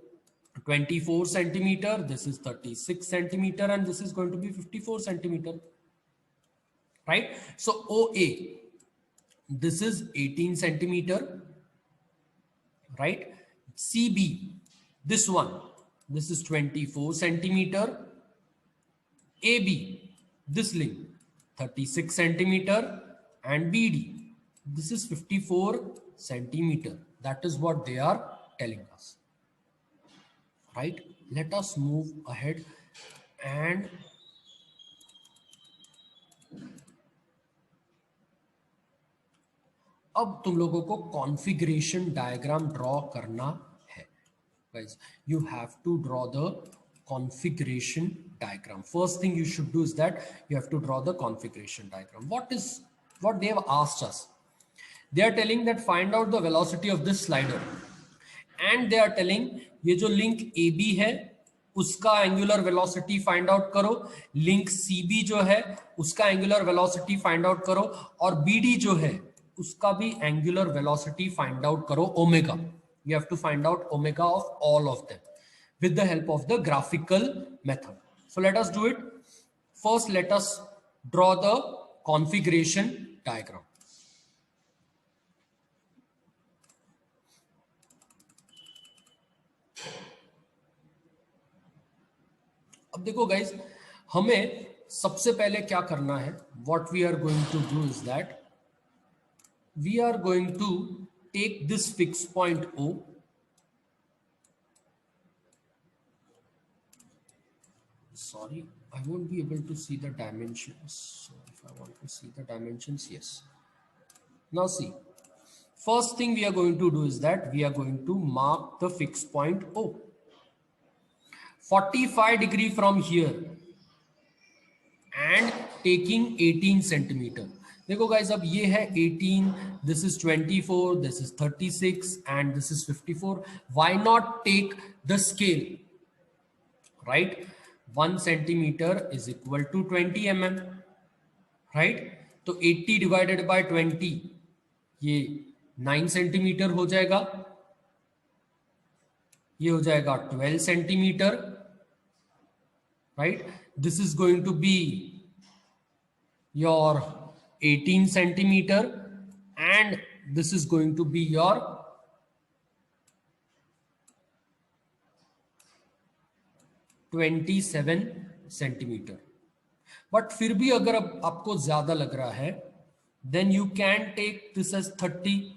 S1: 24 centimeter, this is 36 centimeter, and this is going to be 54 centimeter, right? So OA, this is 18 centimeter, right? CB, this one, this is 24 centimeter. AB, this link, 36 centimeter, and BD, this is 54 centimeter. That is what they are telling us. Right, let us move ahead and अब तुम लोगों को configuration diagram draw करना है. Guys, you have to draw the configuration diagram. First thing you should do is that you have to draw the configuration diagram. What they have asked us? They are telling that find out the velocity of this slider, and they are telling ये जो link AB है उसका angular velocity find out करो, link CB जो है उसका angular velocity find out करो, और BD जो है उसका भी एंगुलर वेलोसिटी फाइंड आउट करो, omega. You have to find out omega of all of them with the help of the graphical method. So let us do it. First, let us draw the configuration diagram. अब देखो guys, हमें सबसे पहले क्या करना है, what we are going to do is that we are going to take this fixed point O, sorry, I won't be able to see the dimensions. So if I want to see the dimensions, yes. Now see, first thing we are going to do is that we are going to mark the fixed point O. 45 degree from here and taking 18 centimeter. देखो guys, अब ये है 18, this is 24, this is 36, and this is 54. Why not take the scale, right? 1 centimeter is equal to 20 mm, right? तो 80 divided by 20, ये 9 centimeter हो जाएगा, ये हो जाएगा 12 centimeter, right? This is going to be your 18 centimeter, and this is going to be your 27 centimeter. But फिर भी अगर अब आपको ज्यादा लग रहा है, then you can take this as 30.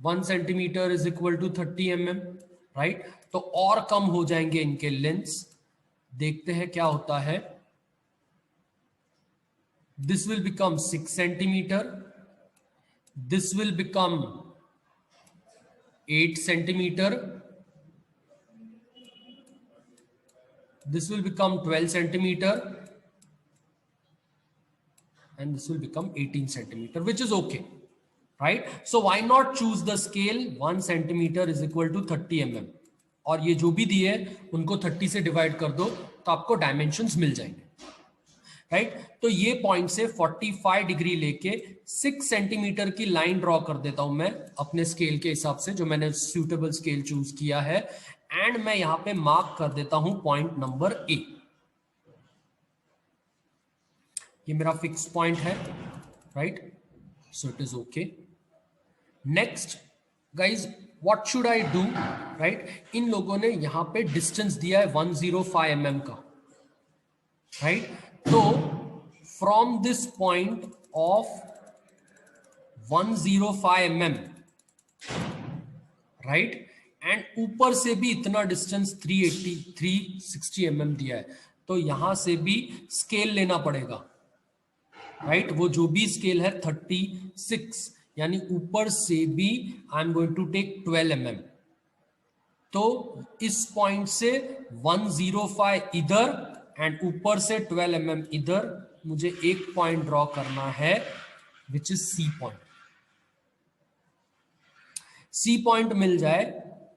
S1: 1 centimeter is equal to 30 mm, right? तो और कम हो जाएंगे इनके लेंथ्स. देखते हैं क्या होता है. This will become 6 centimeter. This will become 8 centimeter. This will become 12 centimeter. And this will become 18 centimeter, which is okay, right? So why not choose the scale 1 centimeter is equal to 30 mm. और ये जो भी दिए उनको 30 से divide कर दो तो आपको डायमेंशंस मिल जाएंगे, राइट? तो ये पॉइंट से 45 डिग्री लेके 6 सेंटीमीटर की लाइन ड्रॉ कर देता हूं मैं अपने स्केल के हिसाब से, जो मैंने सूटेबल स्केल चूज किया है, एंड मैं यहां पे मार्क कर देता हूं पॉइंट नंबर ए. ये मेरा फिक्स पॉइंट है, right? So it is okay. Next guys, what should I do, right? इन लोगों ने यहां पे डिस्टेंस दिया है 105 mm का, राइट? तो from this point of 105 mm, right, and ऊपर से भी इतना डिस्टेंस 360 mm दिया है, तो यहां से भी स्केल लेना पड़ेगा, राइट? वो जो भी स्केल है 36, यानी ऊपर से भी I am going to take 12 mm. तो इस पॉइंट से 105 इधर एंड ऊपर से 12 mm इधर मुझे एक पॉइंट ड्रॉ करना है, which is C point. C point मिल जाए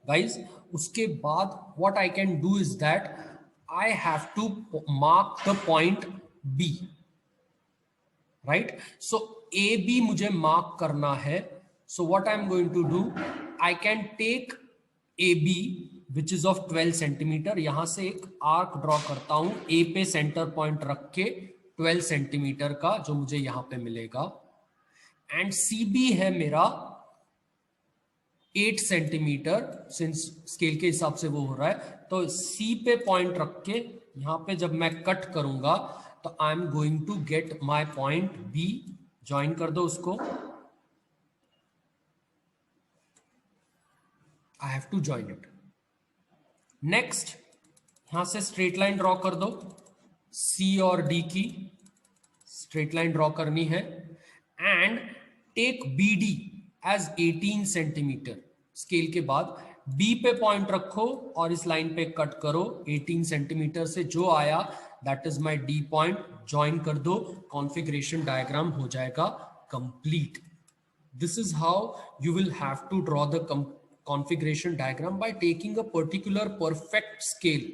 S1: गाइज, उसके बाद what I can do is that I have to mark the point B, right? So A B मुझे मार्क करना है. So what I am going to do, I can take A B which is of 12 centimetre. यहां से एक arc draw करता हूं ए पे centre point रख के 12 सेंटीमीटर का, जो मुझे यहां पे मिलेगा. एंड सी बी है मेरा 8 सेंटीमीटर, सिंस स्केल के हिसाब से वो हो रहा है. तो सी पे पॉइंट रख के यहां पे जब मैं कट करूंगा तो I am going to get my point B. Join कर दो उसको. I have to join it. Next यहां से स्ट्रेट लाइन ड्रॉ कर दो. सी और डी की स्ट्रेट लाइन ड्रॉ करनी है. And take B D as 18 centimetre. Scale के बाद बी पे पॉइंट रखो और इस लाइन पे कट करो. 18 सेंटीमीटर से जो आया that is my D point. Join कर दो, कॉन्फ़िगरेशन डायग्राम हो जाएगा complete. This is how you will have to draw the configuration diagram by taking a particular perfect scale.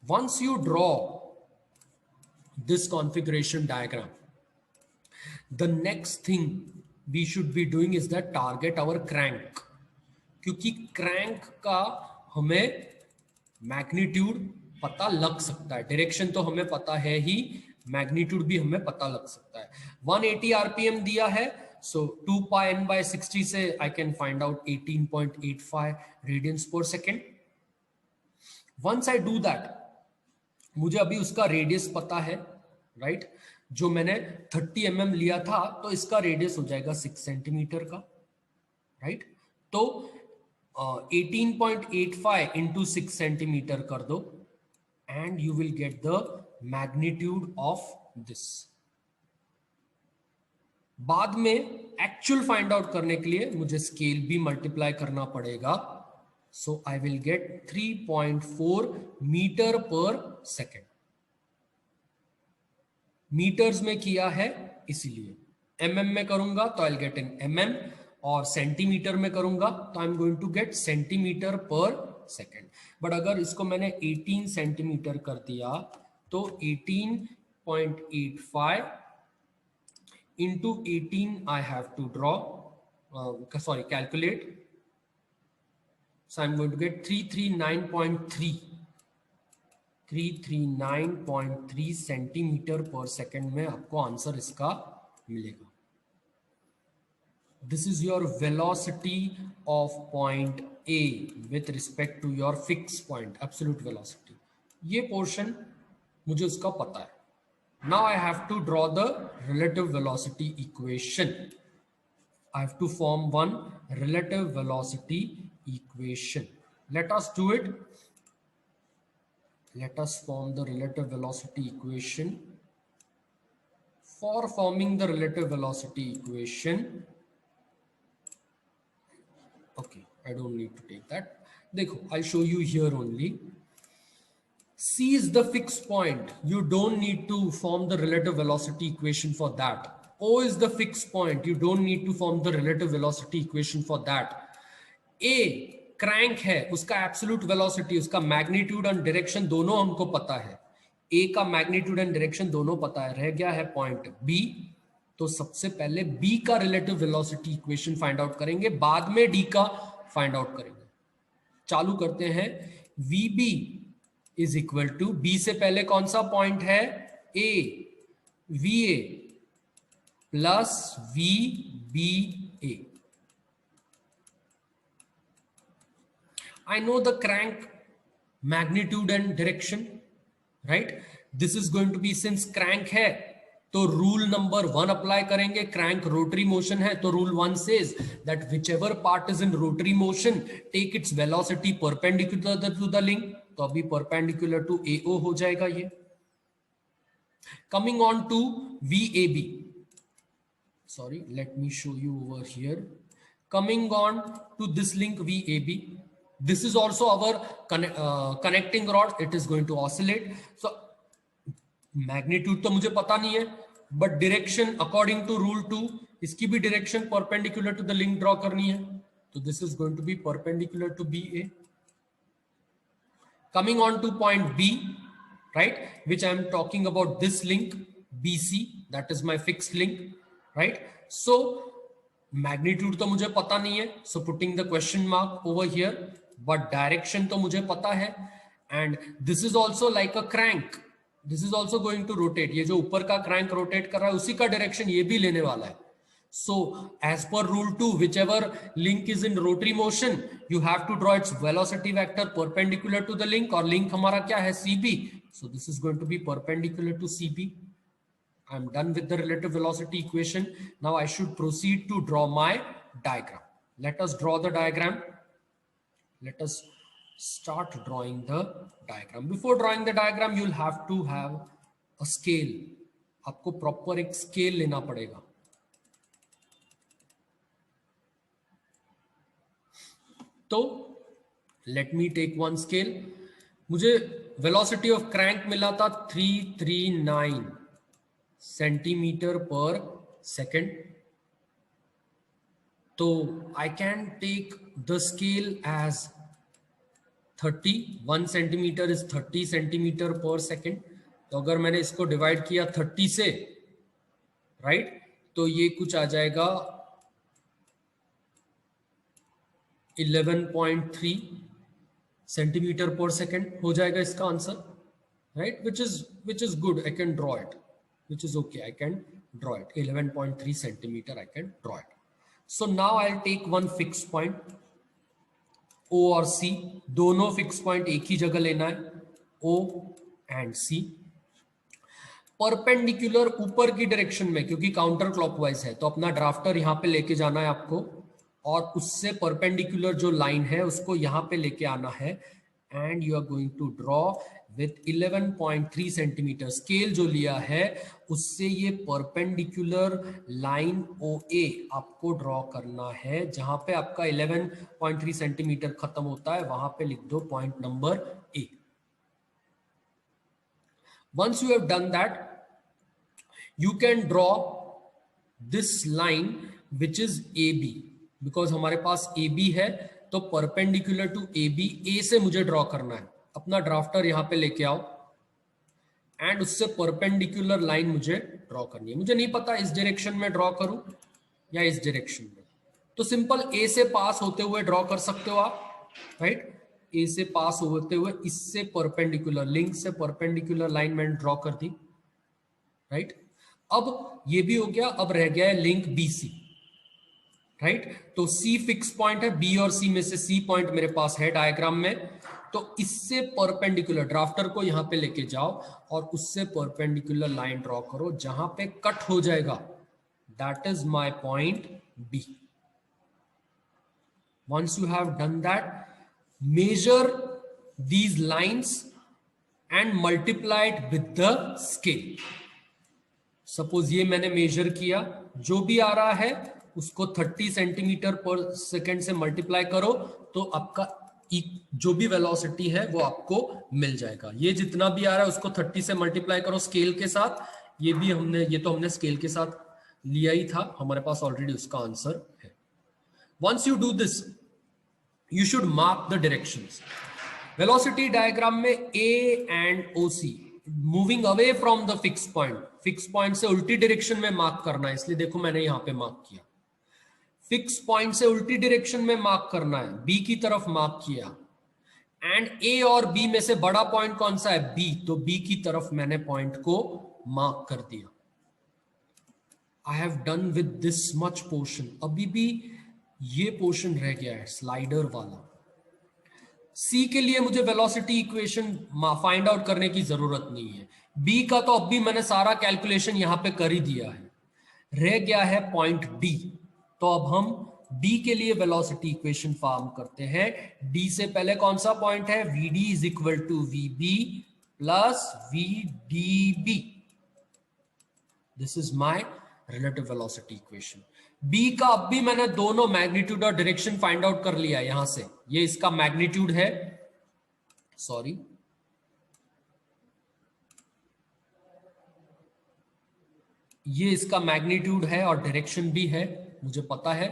S1: Once you draw this configuration diagram, the next thing we should be doing is that target our crank. क्योंकि crank का हमें magnitude पता लग सकता है. Direction तो हमें पता है ही, मैग्नीट्यूड भी हमें पता लग सकता है. 180 आरपीएम दिया है, so 2 pi n by 60 से I can find out 18.85 radians per second. Once I do that, मुझे अभी उसका रेडियस पता है, राइट? जो मैंने 30 mm लिया था, तो इसका रेडियस हो जाएगा 6 सेंटीमीटर का, राइट? तो 18.85 इंटू 6 सेंटीमीटर कर दो and you will get the magnitude of this. बाद में एक्चुअल फाइंड आउट करने के लिए मुझे स्केल भी मल्टीप्लाई करना पड़ेगा. So I will get 3.4 metre per second. Metres में किया है इसीलिए. एमएम में करूंगा तो I will get in mm, और सेंटीमीटर में करूंगा तो I am going to get centimetre per second. But अगर इसको मैंने 18 सेंटीमीटर कर दिया तो 18.85 into 18 I have to draw, calculate. So I'm going to get 339.3 centimetre per second में आपको आंसर इसका मिलेगा. This is your velocity of point A with respect to your fixed point, absolute velocity. ये portion मुझे उसका पता है. Now I have to draw the relative velocity equation. I have to form one relative velocity equation. Let us do it. Let us form the relative velocity equation. For forming the relative velocity equation, okay, I don't need to take that. देखो, I'll show you here only. C is the fixed point. You don't need to form the relative velocity equation for that. O is the fixed point. You don't need to form the relative velocity equation for that. A crank है, उसका absolute velocity, उसका magnitude and direction दोनों हमको पता है. A का magnitude and direction दोनों पता है. रह गया है point B. तो सबसे पहले B का relative velocity equation find out करेंगे, बाद में D का find out करेंगे. चालू करते हैं. VB is equal to, B से पहले कौन सा पॉइंट है? A V A plus V B A. I know the crank magnitude and direction, right? This is going to be, since crank है तो रूल नंबर 1 अप्लाई करेंगे. Crank rotary motion है तो rule 1 says that whichever part is in rotary motion take its velocity perpendicular to the link. तो अभी perpendicular to AO हो जाएगा ये. Coming on to VAB. Sorry, let me show you over here. Coming on to this link VAB. This is also our connecting rod. It is going to oscillate. So magnitude तो मुझे पता नहीं है, but direction according to rule 2 इसकी भी direction perpendicular to the link draw करनी है. So this is going to be perpendicular to BA. Coming on to point B, right, which I am talking about, this link BC, that is my fixed link, right? So magnitude तो मुझे पता नहीं है, so putting the question mark over here, but direction तो मुझे पता है. And this is also like a crank. This is also going to rotate. ये जो ऊपर का crank rotate कर रहा है उसी का direction ये भी लेने वाला है. So as per rule 2, whichever link is in rotary motion, you have to draw its velocity vector perpendicular to the link. और link हमारा क्या है? CB. So this is going to be perpendicular to CB. I'm done with the relative velocity equation. Now I should proceed to draw my diagram. Let us draw the diagram. Let us start drawing the diagram. Before drawing the diagram, you'll have to have a scale. आपको proper एक scale लेना पड़ेगा. तो let me take one scale. मुझे velocity of crank मिला था 339 centimetre per second. तो I can take the scale as 30. 1 centimetre is 30 centimetre per second. तो अगर मैंने इसको डिवाइड किया 30 से, राइट, तो ये कुछ आ जाएगा 11.3 सेंटीमीटर पर सेकेंड हो जाएगा इसका answer, right, which is good. I can draw it, which is okay. I can draw it. 11.3 centimeter. I can draw it. So now I'll take one fixed point, O और C. दोनों fixed point एक ही जगह लेना है, O and C. Perpendicular ऊपर की direction में, क्योंकि काउंटर क्लॉकवाइज है, तो अपना ड्राफ्टर यहां पे लेके जाना है आपको, और उससे परपेंडिकुलर जो लाइन है उसको यहां पे लेके आना है. And you are going to draw with 11.3 centimetre. Scale जो लिया है उससे ये परपेंडिकुलर लाइन OA आपको ड्रॉ करना है. जहां पे आपका 11.3 सेंटीमीटर खत्म होता है वहां पे लिख दो point number A. Once you have done that, you can draw this line which is AB. Because हमारे पास AB है तो परपेंडिकुलर टू AB, A से मुझे ड्रॉ करना है. अपना ड्राफ्टर यहां पे लेके आओ एंड उससे परपेंडिकुलर लाइन मुझे ड्रॉ करनी है. मुझे नहीं पता इस डायरेक्शन में ड्रॉ करूं या इस डायरेक्शन में, तो सिंपल A से पास होते हुए ड्रॉ कर सकते हो आप, राइट. A से पास होते हुए इससे परपेंडिकुलर, लिंक से परपेंडिकुलर लाइन मैंने ड्रॉ कर दी, राइट. अब ये भी हो गया. अब रह गया है लिंक BC, राइट. तो C फिक्स पॉइंट है. B और C में से C पॉइंट मेरे पास है डायग्राम में. तो इससे परपेंडिकुलर ड्राफ्टर को यहां पे लेके जाओ और उससे परपेंडिकुलर लाइन ड्रॉ करो जहां पे कट हो जाएगा. That is my point B. Once you have done that, measure these lines and multiply it with the scale. Suppose ये मैंने मेजर किया, जो भी आ रहा है उसको 30 सेंटीमीटर पर सेकेंड से मल्टीप्लाई करो तो आपका जो भी वेलोसिटी है वो आपको मिल जाएगा. ये जितना भी आ रहा है उसको 30 से मल्टीप्लाई करो स्केल के साथ. ये तो हमने स्केल के साथ लिया ही था, हमारे पास ऑलरेडी उसका आंसर है. Once you do this, you should mark the directions. Velocity diagram में A and OC moving away from the fixed point. Fixed point से उल्टी डायरेक्शन में मार्क करना है, इसलिए देखो मैंने यहां पे मार्क किया. फिक्स पॉइंट से उल्टी डायरेक्शन में मार्क करना है, B की तरफ मार्क किया. एंड A और B में से बड़ा पॉइंट कौन सा है? B. तो B की तरफ मैंने पॉइंट को मार्क कर दिया। आई have done with this much portion, अभी भी ये पोर्शन रह गया है स्लाइडर वाला। सी के लिए मुझे वेलोसिटी इक्वेशन फाइंड आउट करने की जरूरत नहीं है। बी का तो अब भी मैंने सारा कैलकुलेशन यहां पे कर ही दिया है। रह गया है पॉइंट डी। तो अब हम डी के लिए वेलोसिटी इक्वेशन फॉर्म करते हैं। डी से पहले कौन सा पॉइंट है? V D is equal to V B plus V D B. This is my relative velocity equation. B का अब भी मैंने दोनों मैग्नीट्यूड और डायरेक्शन फाइंड आउट कर लिया है। यहां से ये इसका मैग्नीट्यूड है, सॉरी ये इसका मैग्नीट्यूड है और डायरेक्शन भी है, मुझे पता है,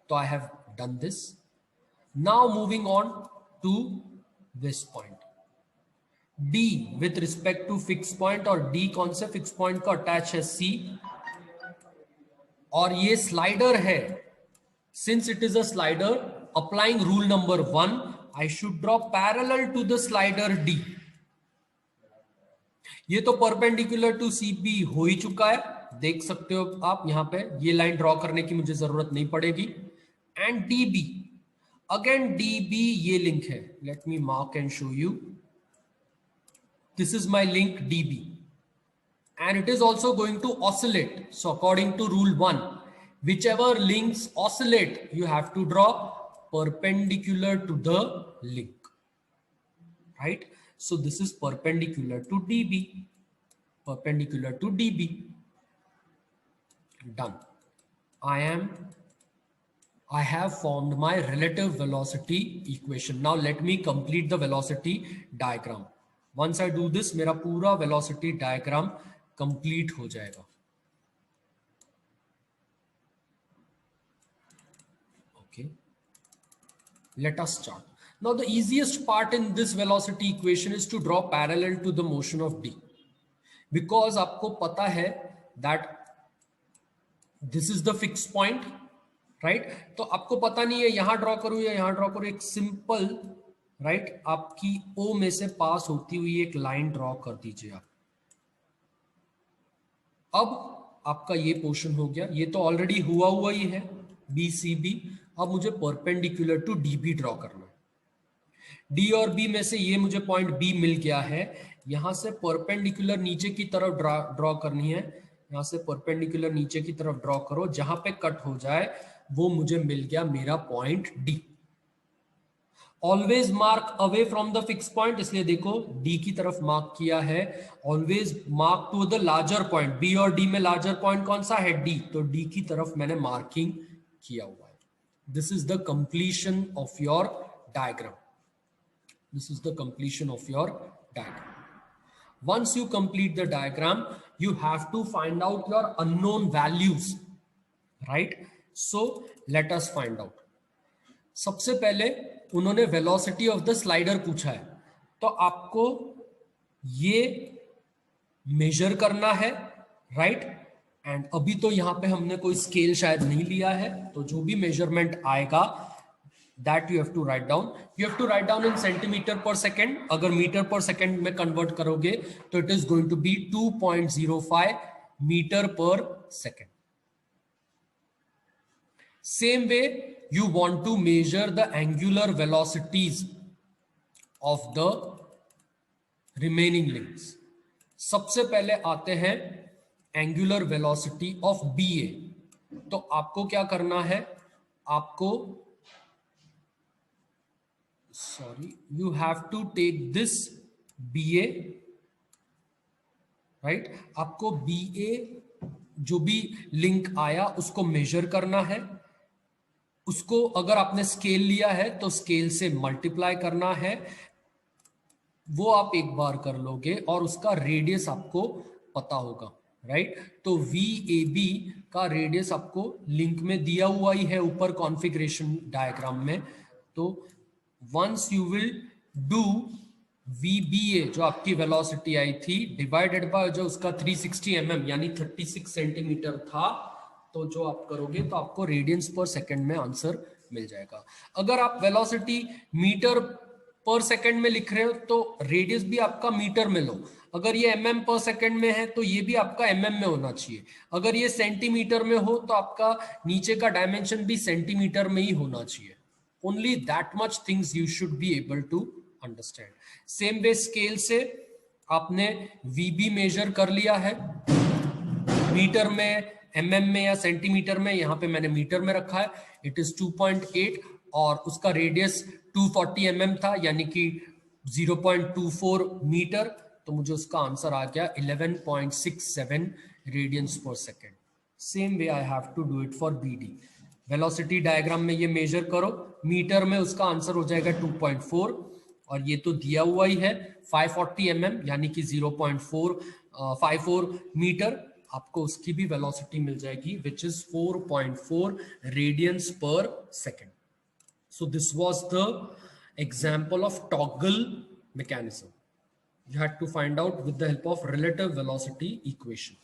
S1: तो I have done this. Now moving on to this point D with respect to fix point, और D कौन से फिक्स पॉइंट को अटैच है? C, और ये स्लाइडर है। Since it is a slider, applying rule number 1, I should draw parallel to the slider D। ये तो परपेंडिकुलर टू CB हो ही चुका है, देख सकते हो आप यहां पे, ये लाइन ड्रॉ करने की मुझे जरूरत नहीं पड़ेगी। एंड DB, अगेन DB ये लिंक है, let me mark and show you. This is my link DB, and it is also going to oscillate. So according to rule 1, whichever links oscillate, you have to draw perpendicular to the link, right? So this is perpendicular to DB, perpendicular to DB. Done. I have formed my relative velocity equation. Now let me complete the velocity diagram. Once I do this, मेरा पूरा velocity diagram complete हो जाएगा। Okay, let us start. Now the easiest part in this velocity equation is to draw parallel to the motion of D, because आपको पता है that this is the fixed point, right? तो आपको पता नहीं है यहां ड्रॉ करूं या यहां ड्रॉ करूं, एक सिंपल राइट आपकी O में से पास होती हुई एक लाइन ड्रॉ कर दीजिए आप। अब आपका ये पोर्शन हो गया, ये तो ऑलरेडी हुआ ही है BCB। अब मुझे परपेंडिकुलर टू DB ड्रॉ करना है। D और B में से ये मुझे पॉइंट B मिल गया है, यहां से परपेंडिकुलर नीचे की तरफ ड्रॉ करनी है। यहां से परपेंडिकुलर नीचे की तरफ ड्रॉ करो, जहां पे कट हो जाए वो मुझे मिल गया मेरा point D। Always mark away from the fix point, इसलिए देखो D की तरफ मार्क किया है। Always mark to the larger point, B और D में लार्जर पॉइंट कौन सा है? D, तो D की तरफ मैंने मार्किंग किया हुआ है। This is the completion of your diagram. This is the completion of your diagram. Once you complete the diagram, you have to find out your unknown values, right? So let us find out. सबसे पहले उन्होंने velocity of the slider पूछा है, तो आपको ये major करना है, राइट? एंड अभी तो यहां पे हमने कोई स्केल शायद नहीं लिया है, तो जो भी मेजरमेंट आएगा that you have to write down. You have to write down in centimeter per second. अगर मीटर पर सेकेंड में कन्वर्ट करोगे तो it is going to be 2.05 metre per second. Same way, you want to measure the angular velocities of the remaining links. सबसे पहले आते हैं angular velocity of BA। तो आपको क्या करना है? आपको you have to take this BA, right? आपको BA जो भी लिंक आया उसको मेजर करना है। उसको अगर आपने स्केल लिया है तो स्केल से मल्टीप्लाई करना है, वो आप एक बार कर लोगे और उसका रेडियस आपको पता होगा, राइट? तो VAB का रेडियस आपको लिंक में दिया हुआ ही है ऊपर कॉन्फ़िगरेशन डायग्राम में। तो once you will do VBA जो आपकी वेलोसिटी आई थी डिवाइडेड बाय जो उसका 360 mm यानी 36 सेंटीमीटर था, तो जो आप करोगे तो आपको रेडियंस पर सेकंड में आंसर मिल जाएगा। अगर आप वेलोसिटी मीटर पर सेकंड में लिख रहे हो तो रेडियस भी आपका मीटर में लो। अगर ये mm पर सेकंड में है तो ये भी आपका mm में होना चाहिए। अगर ये सेंटीमीटर में हो तो आपका नीचे का डायमेंशन भी सेंटीमीटर में ही होना चाहिए। Only that much things you should be able to understand. Same way scale से आपने VB मेजर कर लिया है, मीटर में, mm में या सेंटीमीटर में, यहां पे मैंने मीटर में रखा है। इट इज 2.8 और उसका रेडियस 240 mm था, यानी कि 0.24 मीटर। तो मुझे उसका आंसर आ गया 11.67 radians per second. Same way I have to do it for BD। Velocity diagram में ये मेजर करो, मीटर में उसका आंसर हो जाएगा 2.4 और ये तो दिया हुआ ही है 540 mm यानी कि 0.454 मीटर। आपको उसकी भी वेलोसिटी मिल जाएगी which is 4.4 radiance per second. So this was the example of toggle mechanism. You had to find out with the help of relative velocity equation.